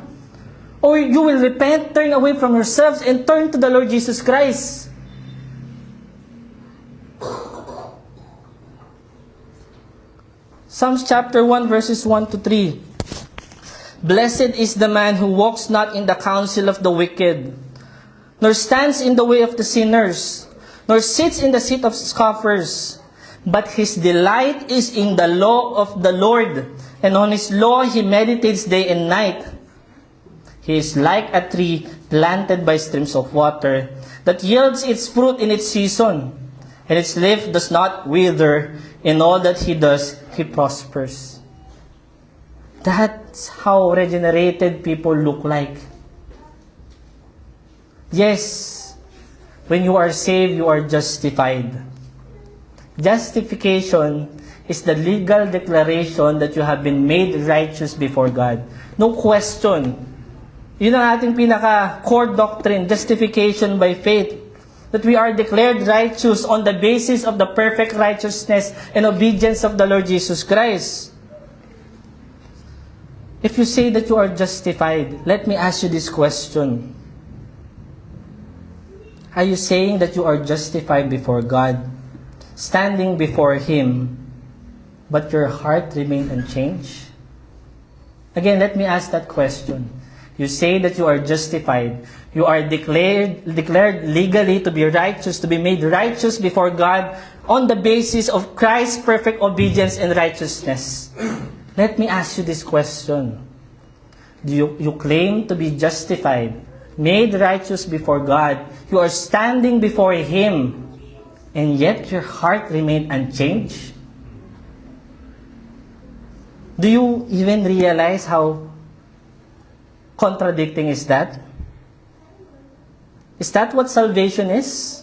Or you will repent, turn away from yourselves, and turn to the Lord Jesus Christ? Psalms chapter 1 verses 1 to 3. Blessed is the man who walks not in the counsel of the wicked, nor stands in the way of the sinners, nor sits in the seat of scoffers. But his delight is in the law of the Lord, and on his law he meditates day and night. He is like a tree planted by streams of water, that yields its fruit in its season, and its leaf does not wither. In all that he does, he prospers. That's how regenerated people look like. Yes, when you are saved, you are justified. Justification is the legal declaration that you have been made righteous before God. No question. Yun ang ating pinaka-core doctrine, justification by faith. That we are declared righteous on the basis of the perfect righteousness and obedience of the Lord Jesus Christ. If you say that you are justified, let me ask you this question. Are you saying that you are justified before God, standing before Him, but your heart remained unchanged? Again, let me ask that question. You say that you are justified. You are declared legally to be righteous, to be made righteous before God on the basis of Christ's perfect obedience and righteousness. Let me ask you this question. Do you claim to be justified, made righteous before God? You are standing before Him, and yet your heart remained unchanged? Do you even realize how contradicting is that? Is that what salvation is?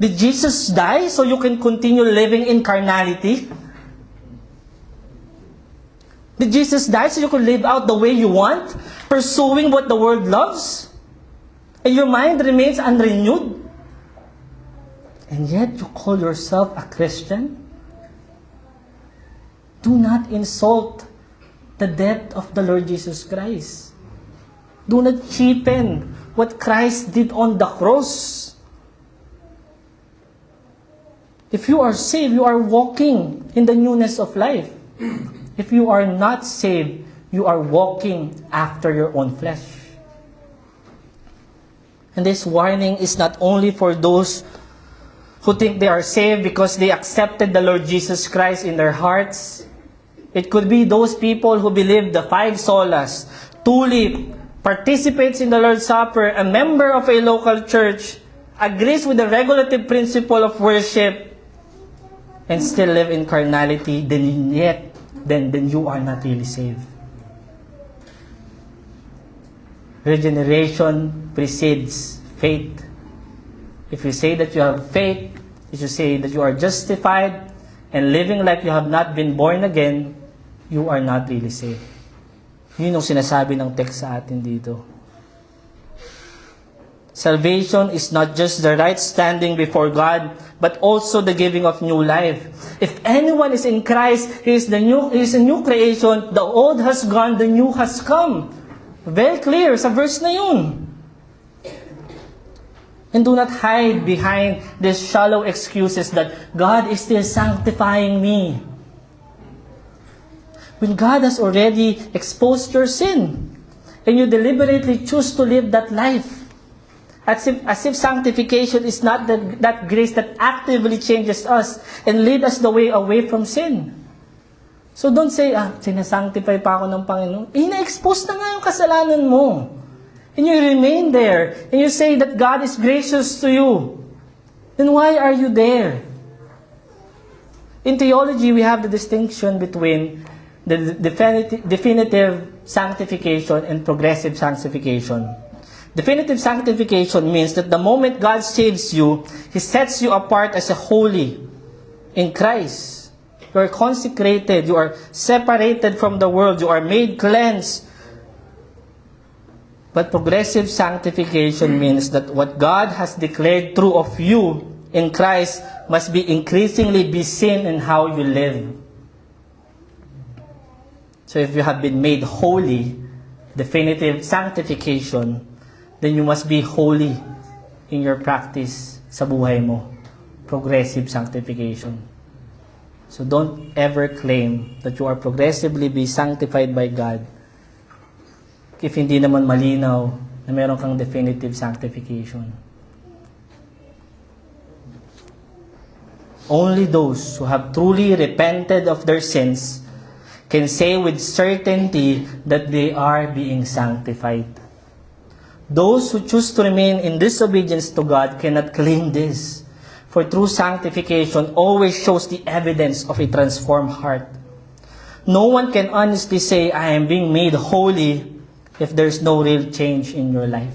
Did Jesus die so you can continue living in carnality? Did Jesus die so you can live out the way you want, pursuing what the world loves? And your mind remains unrenewed? And yet you call yourself a Christian? Do not insult the death of the Lord Jesus Christ. Do not cheapen what Christ did on the cross. If you are saved, you are walking in the newness of life. If you are not saved, you are walking after your own flesh. And this warning is not only for those who think they are saved because they accepted the Lord Jesus Christ in their hearts. It could be those people who believe the 5 solas, tulip, participates in the Lord's Supper, a member of a local church, agrees with the regulative principle of worship, and still live in carnality, then you are not really saved. Regeneration precedes faith. If you say that you have faith, if you say that you are justified, and living like you have not been born again, you are not really saved. Yun yung sinasabi ng text sa atin dito. Salvation is not just the right standing before God, but also the giving of new life. If anyone is in Christ, he is a new creation. The old has gone, the new has come. Very clear sa verse na yun. And do not hide behind these shallow excuses that God is still sanctifying me. When God has already exposed your sin, and you deliberately choose to live that life, as if sanctification is not that grace that actively changes us and lead us the way away from sin. So don't say, sinasanctify pa ako ng Panginoon. Na-expose na nga yung kasalanan mo. And you remain there, and you say that God is gracious to you. Then why are you there? In theology, we have the distinction between the definitive sanctification and progressive sanctification. Definitive sanctification means that the moment God saves you, He sets you apart as a holy in Christ. You are consecrated, you are separated from the world, you are made cleansed. But progressive sanctification means that what God has declared true of you in Christ must be increasingly be seen in how you live. So if you have been made holy, definitive sanctification, then you must be holy in your practice sa buhay mo. Progressive sanctification. So don't ever claim that you are progressively be sanctified by God if hindi naman malinaw na meron kang definitive sanctification. Only those who have truly repented of their sins can say with certainty that they are being sanctified. Those who choose to remain in disobedience to God cannot claim this, for true sanctification always shows the evidence of a transformed heart. No one can honestly say, I am being made holy, if there's no real change in your life.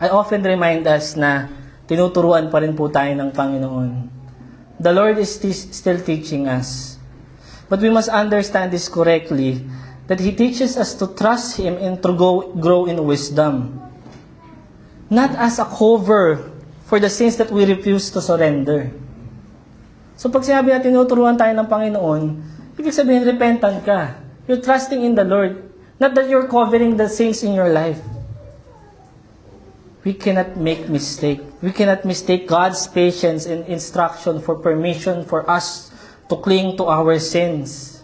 I often remind us na tinuturuan pa rin po tayo ng Panginoon. The Lord is still teaching us. But we must understand this correctly, that He teaches us to trust Him and to grow in wisdom. Not as a cover for the sins that we refuse to surrender. So pag sinabi na tinuturuan tayo ng Panginoon, ibig sabihin repentant ka. You're trusting in the Lord. Not that you're covering the sins in your life. We cannot make mistake. We cannot mistake God's patience and instruction for permission for us to cling to our sins.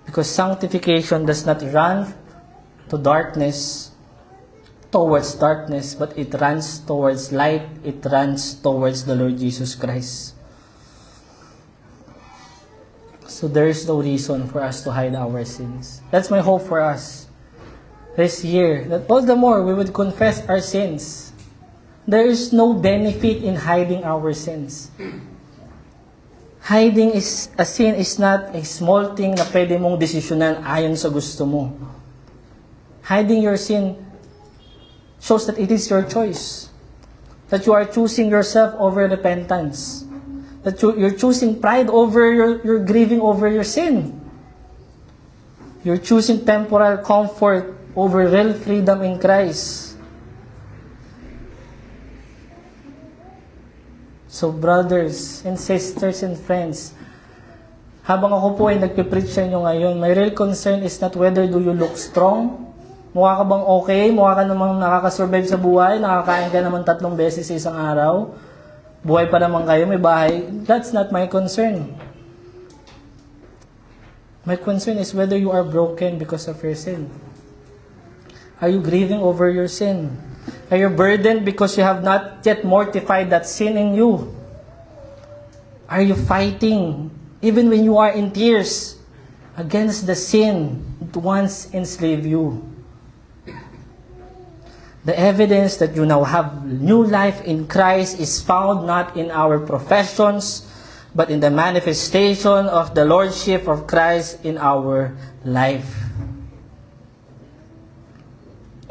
Because sanctification does not run to darkness, towards darkness, but it runs towards light. It runs towards the Lord Jesus Christ. So there is no reason for us to hide our sins. That's my hope for us this year, that all the more we would confess our sins. There is no benefit in hiding our sins. Hiding a sin is not a small thing na pwede mong desisyonan ayon sa gusto mo. Hiding your sin shows that it is your choice. That you are choosing yourself over repentance. That you're choosing pride over you're grieving over your sin. You're choosing temporal comfort over real freedom in Christ. So brothers and sisters and friends, habang ako po ay nagpipreach sa inyo ngayon, my real concern is not whether do you look strong, mukha ka bang okay, mukha ka namang nakakasurvive sa buhay, nakakain ka naman 3 beses sa isang araw, buhay pa naman kayo, may bahay. That's not my concern. My concern is whether you are broken because of your sin. Are you grieving over your sin? Are you burdened because you have not yet mortified that sin in you? Are you fighting, even when you are in tears, against the sin that once enslaved you? The evidence that you now have new life in Christ is found not in our professions, but in the manifestation of the Lordship of Christ in our life.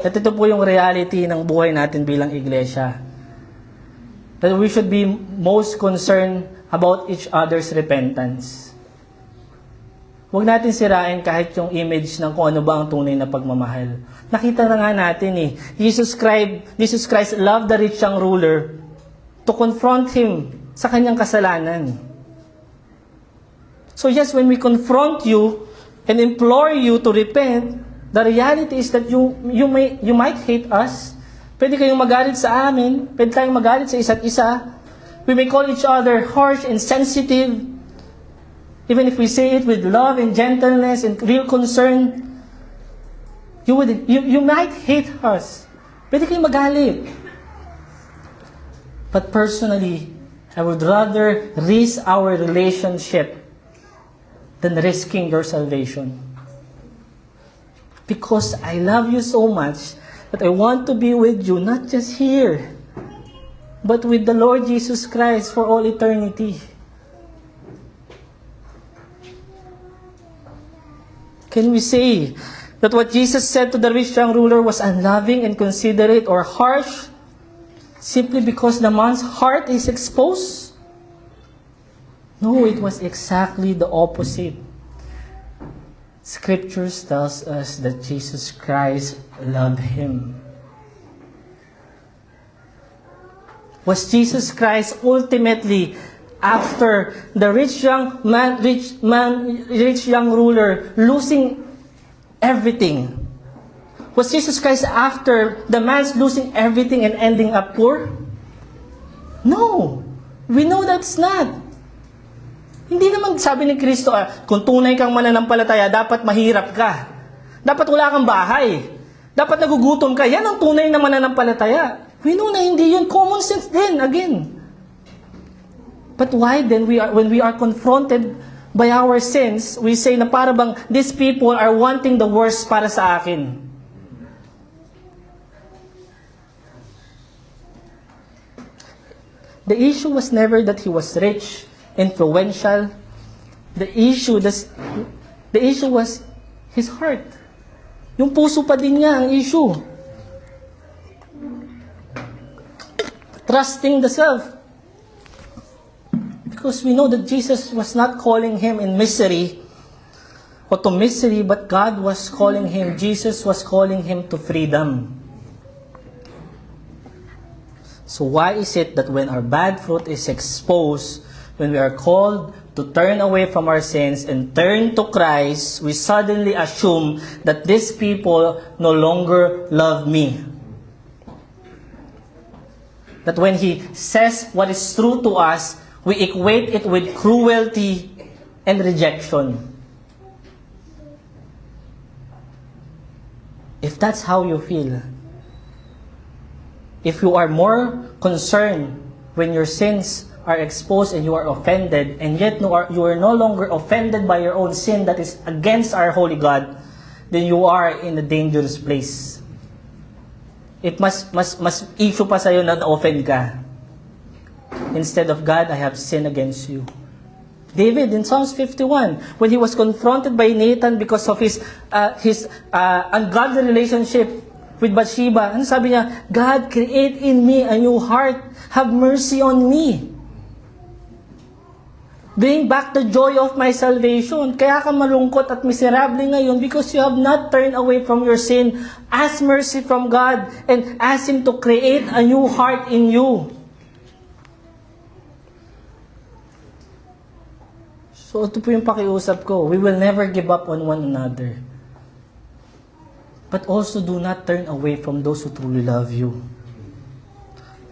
At ito po yung reality ng buhay natin bilang iglesia. That we should be most concerned about each other's repentance. Huwag natin sirain kahit yung image ng kung ano ba ang tunay na pagmamahal. Nakita na nga natin Jesus Christ loved the rich young ruler to confront him sa kanyang kasalanan. So yes, when we confront you and implore you to repent, the reality is that you might hate us. Pwede kayong magalit sa amin. Pwede tayong magalit sa isa't isa. We may call each other harsh and sensitive. Even if we say it with love and gentleness and real concern, you might hate us. Pwede kayong magalit. But personally, I would rather risk our relationship than risking your salvation. Because I love you so much that I want to be with you, not just here, but with the Lord Jesus Christ for all eternity. Can we say that what Jesus said to the rich young ruler was unloving, inconsiderate, or harsh simply because the man's heart is exposed? No, it was exactly the opposite. Scriptures tells us that Jesus Christ loved him. Was Jesus Christ ultimately after the rich young ruler losing everything? Was Jesus Christ after the man's losing everything and ending up poor? No. We know that's not. Hindi naman sabi ni Kristo, kung tunay kang mananampalataya, dapat mahirap ka. Dapat wala kang bahay. Dapat nagugutom ka. Yan ang tunay na mananampalataya. We know na hindi yun. Common sense din, again. But why then, when we are confronted by our sins, we say na para bang these people are wanting the worst para sa akin. The issue was never that he was rich, influential. The issue was his heart. Yung puso pa din niya ang issue. Trusting the self. Because we know that Jesus was not calling him in misery or to misery, but God was calling him, Jesus was calling him to freedom. So why is it that when our bad fruit is exposed, when we are called to turn away from our sins and turn to Christ, we suddenly assume that these people no longer love me? That when He says what is true to us, we equate it with cruelty and rejection. If that's how you feel, if you are more concerned when your sins are exposed and you are offended, and yet you are no longer offended by your own sin that is against our holy God, then you are in a dangerous place. It mas issue pa sa'yo na na-offend ka. Instead of, God, I have sinned against you. David in Psalms 51, when he was confronted by Nathan because of his ungodly relationship with Bathsheba, ano sabi niya? God, create in me a new heart. Have mercy on me. Bring back the joy of my salvation. Kaya ka malungkot at miserable ngayon because you have not turned away from your sin. Ask mercy from God and ask Him to create a new heart in you. So ito po yung pakiusap ko. We will never give up on one another. But also do not turn away from those who truly love you.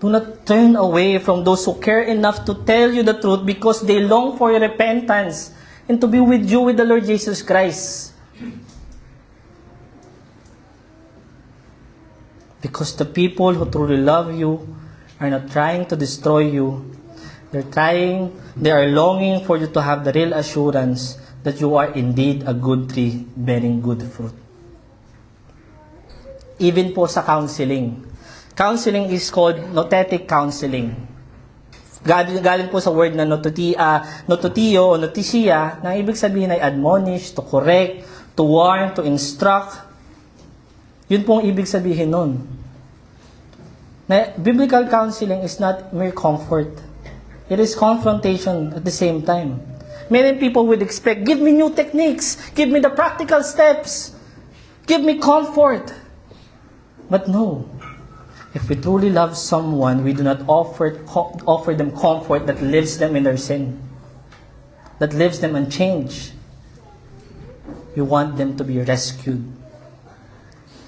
Do not turn away from those who care enough to tell you the truth because they long for your repentance and to be with you with the Lord Jesus Christ. Because the people who truly love you are not trying to destroy you. They are longing for you to have the real assurance that you are indeed a good tree bearing good fruit. Even po sa counseling. Counseling is called notetic counseling. Galing po sa word na nototio o notisia, na ibig sabihin ay admonish, to correct, to warn, to instruct. Yun pong ibig sabihin nun. Na biblical counseling is not mere comfort. It is confrontation at the same time. Many people would expect, give me new techniques, give me the practical steps, give me comfort. But no. If we truly love someone, we do not offer them comfort that leaves them in their sin, that leaves them unchanged. We want them to be rescued.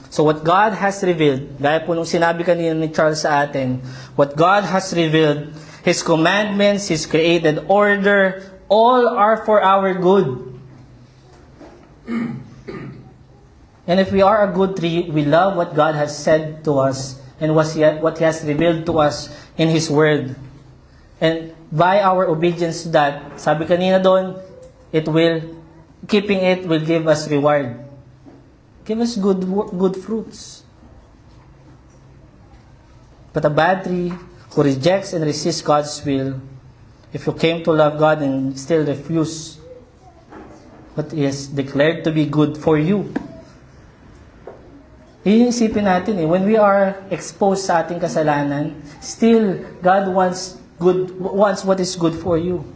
So what God has revealed, gaya po nung sinabi kanina ni Charles sa atin, what God has revealed, His commandments, His created order, all are for our good. And if we are a good tree, we love what God has said to us and what He has revealed to us in His Word. And by our obedience to that, sabi kanina doon, keeping it will give us reward. Give us good fruits. But a bad tree who rejects and resists God's will, if you came to love God and still refuse what is declared to be good for you, iisipin natin when we are exposed sa ating kasalanan, still God wants what is good for you.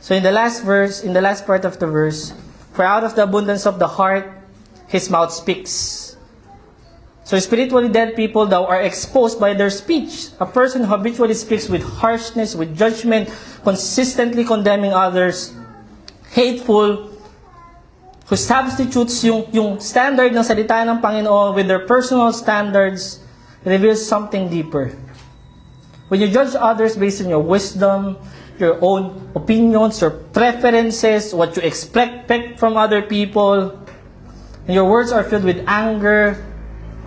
So in the last part of the verse, for out of the abundance of the heart, his mouth speaks. So spiritually dead people now are exposed by their speech. A person who habitually speaks with harshness, with judgment, consistently condemning others, hateful, who substitutes yung standard ng salita ng Panginoon with their personal standards, reveals something deeper. When you judge others based on your wisdom, your own opinions, your preferences, what you expect from other people, and your words are filled with anger,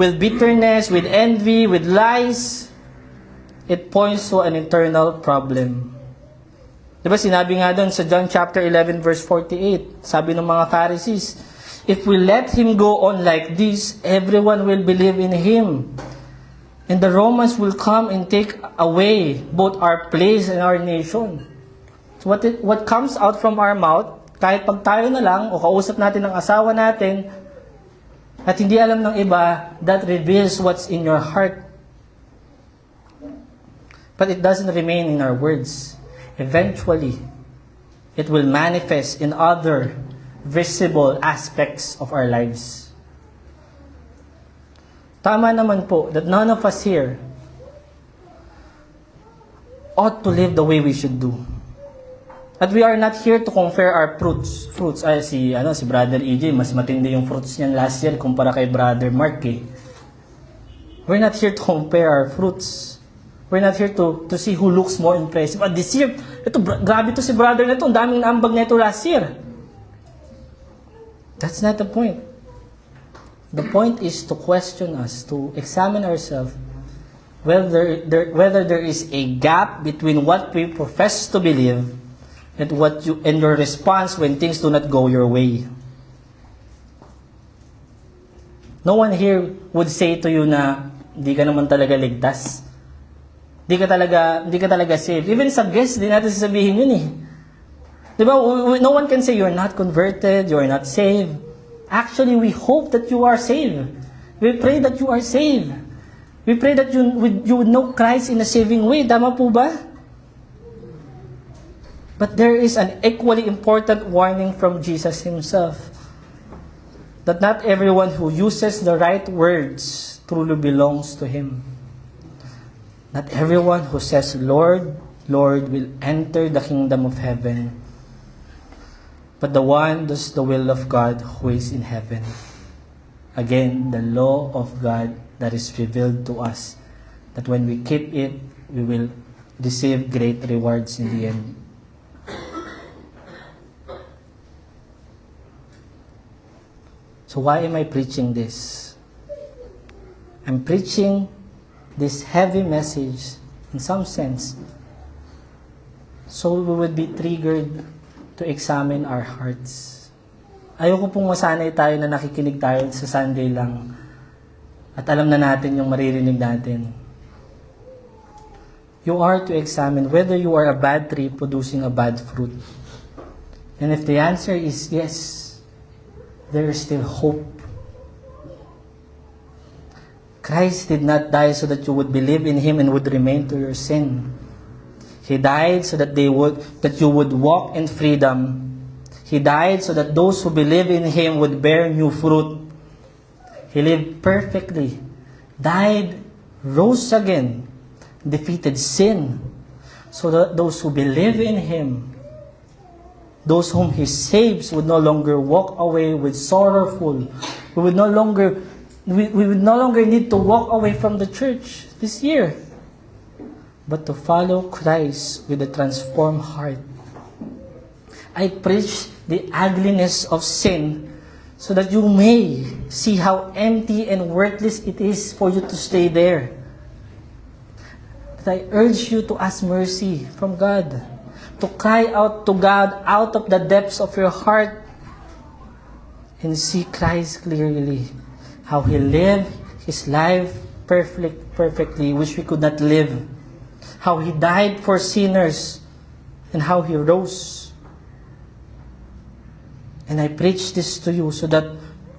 with bitterness, with envy, with lies, it points to an internal problem. Diba sinabi nga doon sa John chapter 11 verse 48, sabi ng mga Pharisees, if we let him go on like this, everyone will believe in him. And the Romans will come and take away both our place and our nation. So what comes out from our mouth, kahit pag tayo na lang o kausap natin ang asawa natin at hindi alam ng iba, that reveals what's in your heart. But it doesn't remain in our words. Eventually, it will manifest in other visible aspects of our lives. Tama naman po that none of us here ought to live the way we should do. At we are not here to compare our fruits. Ay, si Brother EJ, mas matindi yung fruits niyan last year kumpara kay Brother Mark eh. We're not here to compare our fruits. We're not here to see who looks more impressive. But this year, grabe to si brother na ito, ang daming naambag na ito last year. That's not the point. The point is to question us, to examine ourselves, whether there is a gap between what we profess to believe and your response when things do not go your way. No one here would say to you na hindi ka naman talaga ligtas. Hindi ka talaga saved. Even sa guests, di natin sasabihin yun eh. Diba? No one can say you're not converted, you're not saved. Actually, we hope that you are saved. We pray that you are saved. We pray that you would know Christ in a saving way. Tama po ba? But there is an equally important warning from Jesus himself. That not everyone who uses the right words truly belongs to him. Not everyone who says, Lord, Lord, will enter the kingdom of heaven. But the one does the will of God who is in heaven. Again, the law of God that is revealed to us, that when we keep it, we will receive great rewards in the end. So why am I preaching this? I'm preaching this heavy message, in some sense, so we would be triggered to examine our hearts. Ayoko pong masanay tayo na nakikinig tayo sa Sunday lang at alam na natin yung maririnig natin. You are to examine whether you are a bad tree producing a bad fruit. And if the answer is yes, there is still hope. Christ did not die so that you would believe in him and would remain to your sin. He died so that you would walk in freedom. He died so that those who believe in him would bear new fruit. He lived perfectly, died, rose again, defeated sin, so that those who believe in him, those whom he saves, would no longer walk away with sorrowful. We would no longer need to walk away from the church this year, but to follow Christ with a transformed heart. I preach the ugliness of sin so that you may see how empty and worthless it is for you to stay there. But I urge you to ask mercy from God, to cry out to God out of the depths of your heart and see Christ clearly, how he lived his life perfectly, which we could not live, how he died for sinners, and how he rose. And I preach this to you so that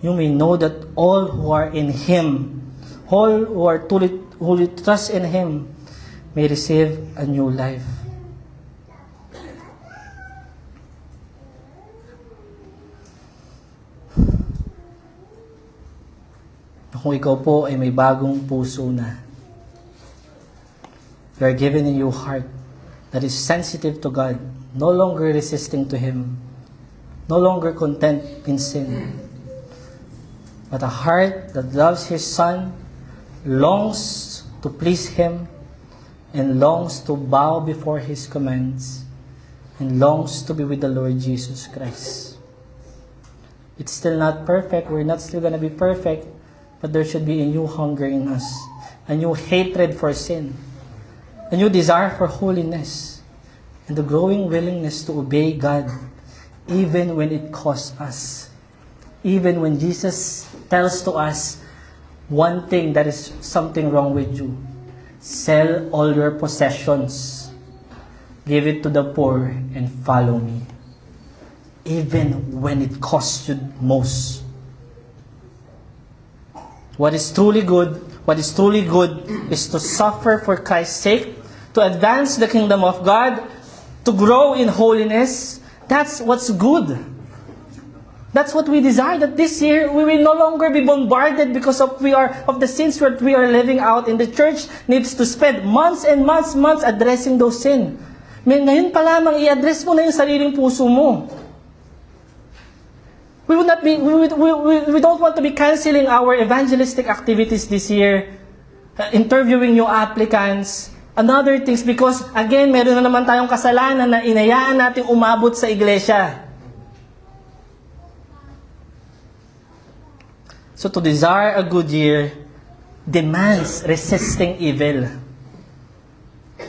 you may know that all who are in him, all who are who trust in him, may receive a new life. Kung ikaw po ay may bagong puso na, you are given a new heart that is sensitive to God, no longer resisting to him, no longer content in sin, but a heart that loves his Son, longs to please him, and longs to bow before His commands and longs to be with the Lord Jesus Christ. It's still not perfect. We're not still going to be perfect, but there should be a new hunger in us, a new hatred for sin, a new desire for holiness, and the growing willingness to obey God even when it costs us. Even when Jesus tells to us one thing, that is something wrong with you. Sell all your possessions, give it to the poor, and follow me. Even when it costs you most. What is truly good is to suffer for Christ's sake, to advance the kingdom of God, to grow in holiness. That's what's good. That's what we desire, that this year we will no longer be bombarded because of the sins that we are living out. And the church needs to spend months and months addressing those sins. Ngayon pa lamang, i-address mo na yung sariling puso mo. We don't want to be canceling our evangelistic activities this year, interviewing new applicants, and other things, because again, meron na naman tayong kasalanan na inayaan nating umabot sa iglesia. So to desire a good year demands resisting evil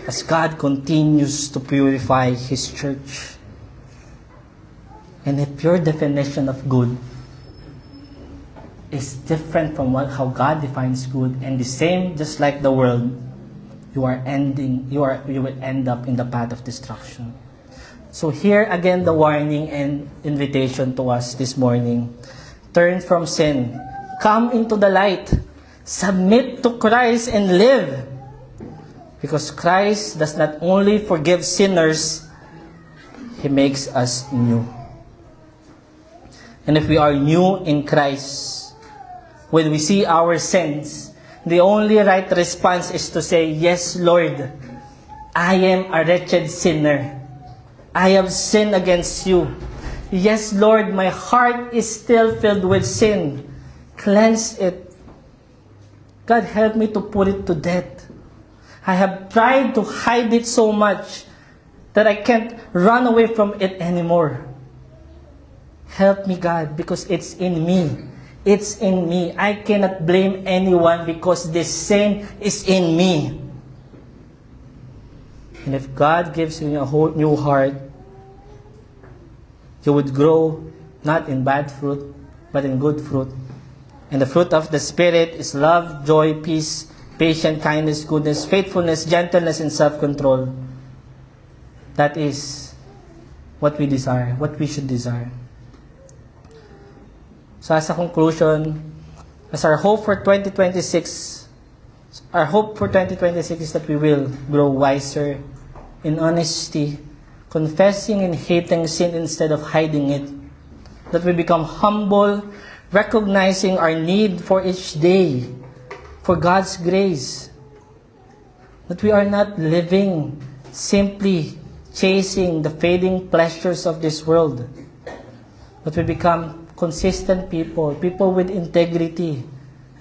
as God continues to purify His church. And if your definition of good is different from how God defines good, and the same just like the world, you will end up in the path of destruction. So here again the warning and invitation to us this morning. Turn from sin. Come into the light. Submit to Christ and live. Because Christ does not only forgive sinners, He makes us new. And if we are new in Christ, when we see our sins, the only right response is to say, "Yes, Lord, I am a wretched sinner. I have sinned against you. Yes, Lord, my heart is still filled with sin. Cleanse it. God, help me to put it to death. I have tried to hide it so much that I can't run away from it anymore. Help me, God, because it's in me. It's in me. I cannot blame anyone because this sin is in me." And if God gives you a whole new heart, you would grow not in bad fruit, but in good fruit. And the fruit of the Spirit is love, joy, peace, patience, kindness, goodness, faithfulness, gentleness, and self-control. That is what we desire, what we should desire. So as a conclusion, as our hope for 2026 is that we will grow wiser in honesty, confessing and hating sin instead of hiding it. That we become humble, recognizing our need for each day, for God's grace. That we are not living simply chasing the fading pleasures of this world. But we become consistent people with integrity,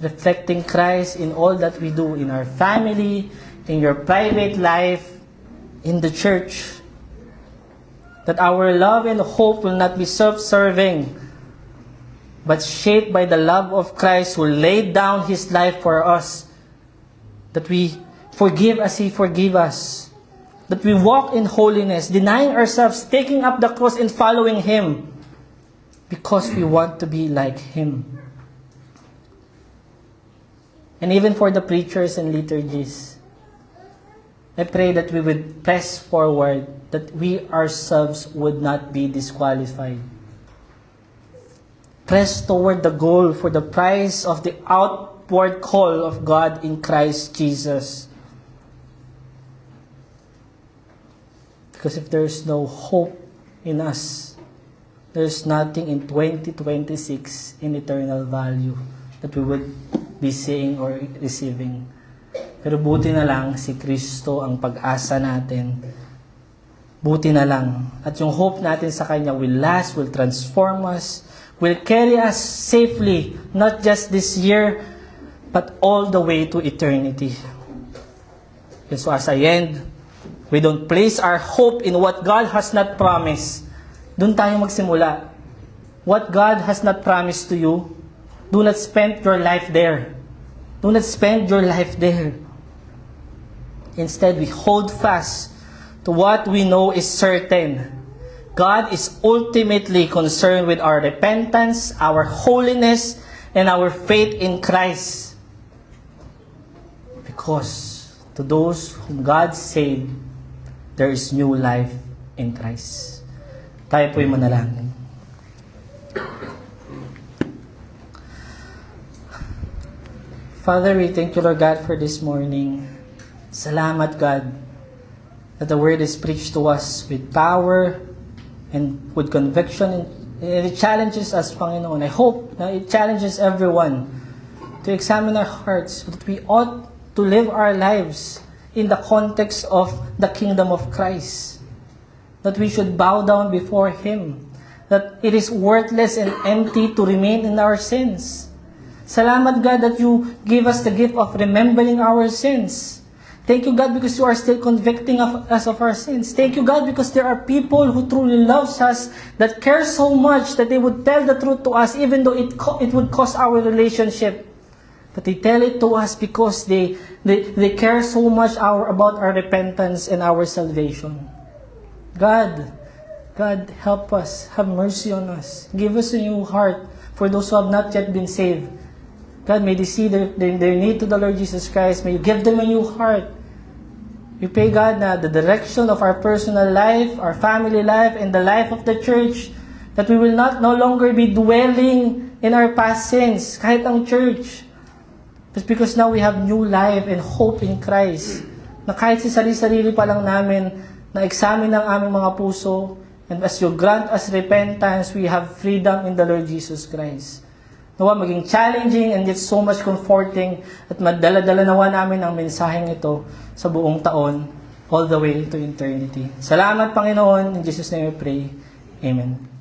reflecting Christ in all that we do, in our family, in your private life, in the church. That our love and hope will not be self-serving, but shaped by the love of Christ who laid down His life for us. That we forgive as He forgave us. That we walk in holiness, denying ourselves, taking up the cross and following Him, because we want to be like Him. And even for the preachers and liturgies, I pray that we would press forward, that we ourselves would not be disqualified. Press toward the goal for the prize of the outward call of God in Christ Jesus. Because if there is no hope in us, there is nothing in 2026 in eternal value that we would be seeing or receiving. Pero buti na lang si Kristo ang pag-asa natin. Buti na lang. At yung hope natin sa Kanya will last, will transform us, will carry us safely, not just this year, but all the way to eternity. And so as I end, we don't place our hope in what God has not promised. Doon tayo magsimula. What God has not promised to you, do not spend your life there. Do not spend your life there. Instead, we hold fast to what we know is certain. God is ultimately concerned with our repentance, our holiness, and our faith in Christ. Because to those whom God saved, there is new life in Christ. Tayo po'y manalangin. Father, we thank you, Lord God, for this morning. Salamat, God, that the word is preached to us with power and with conviction. And it challenges us, Panginoon. I hope that it challenges everyone to examine our hearts, that we ought to live our lives in the context of the kingdom of Christ. That we should bow down before Him. That it is worthless and empty to remain in our sins. Salamat, God, that you give us the gift of remembering our sins. Thank you, God, because you are still convicting us of our sins. Thank you, God, because there are people who truly loves us, that care so much that they would tell the truth to us even though it would cost our relationship. But they tell it to us because they care so much about our repentance and our salvation. God, help us. Have mercy on us. Give us a new heart for those who have not yet been saved. God, may they see their need to the Lord Jesus Christ. May you give them a new heart. We pray, God, na the direction of our personal life, our family life, and the life of the church, that we will no longer be dwelling in our past sins, kahit ang church. Just because now we have new life and hope in Christ. Na kahit si sarili-sarili pa lang namin, na-examine ang aming mga puso, and as you grant us repentance, we have freedom in the Lord Jesus Christ. Nawa maging challenging and yet so much comforting at madala-dala nawa namin ang mensaheng ito sa buong taon all the way to eternity. Salamat, Panginoon. In Jesus' name we pray. Amen.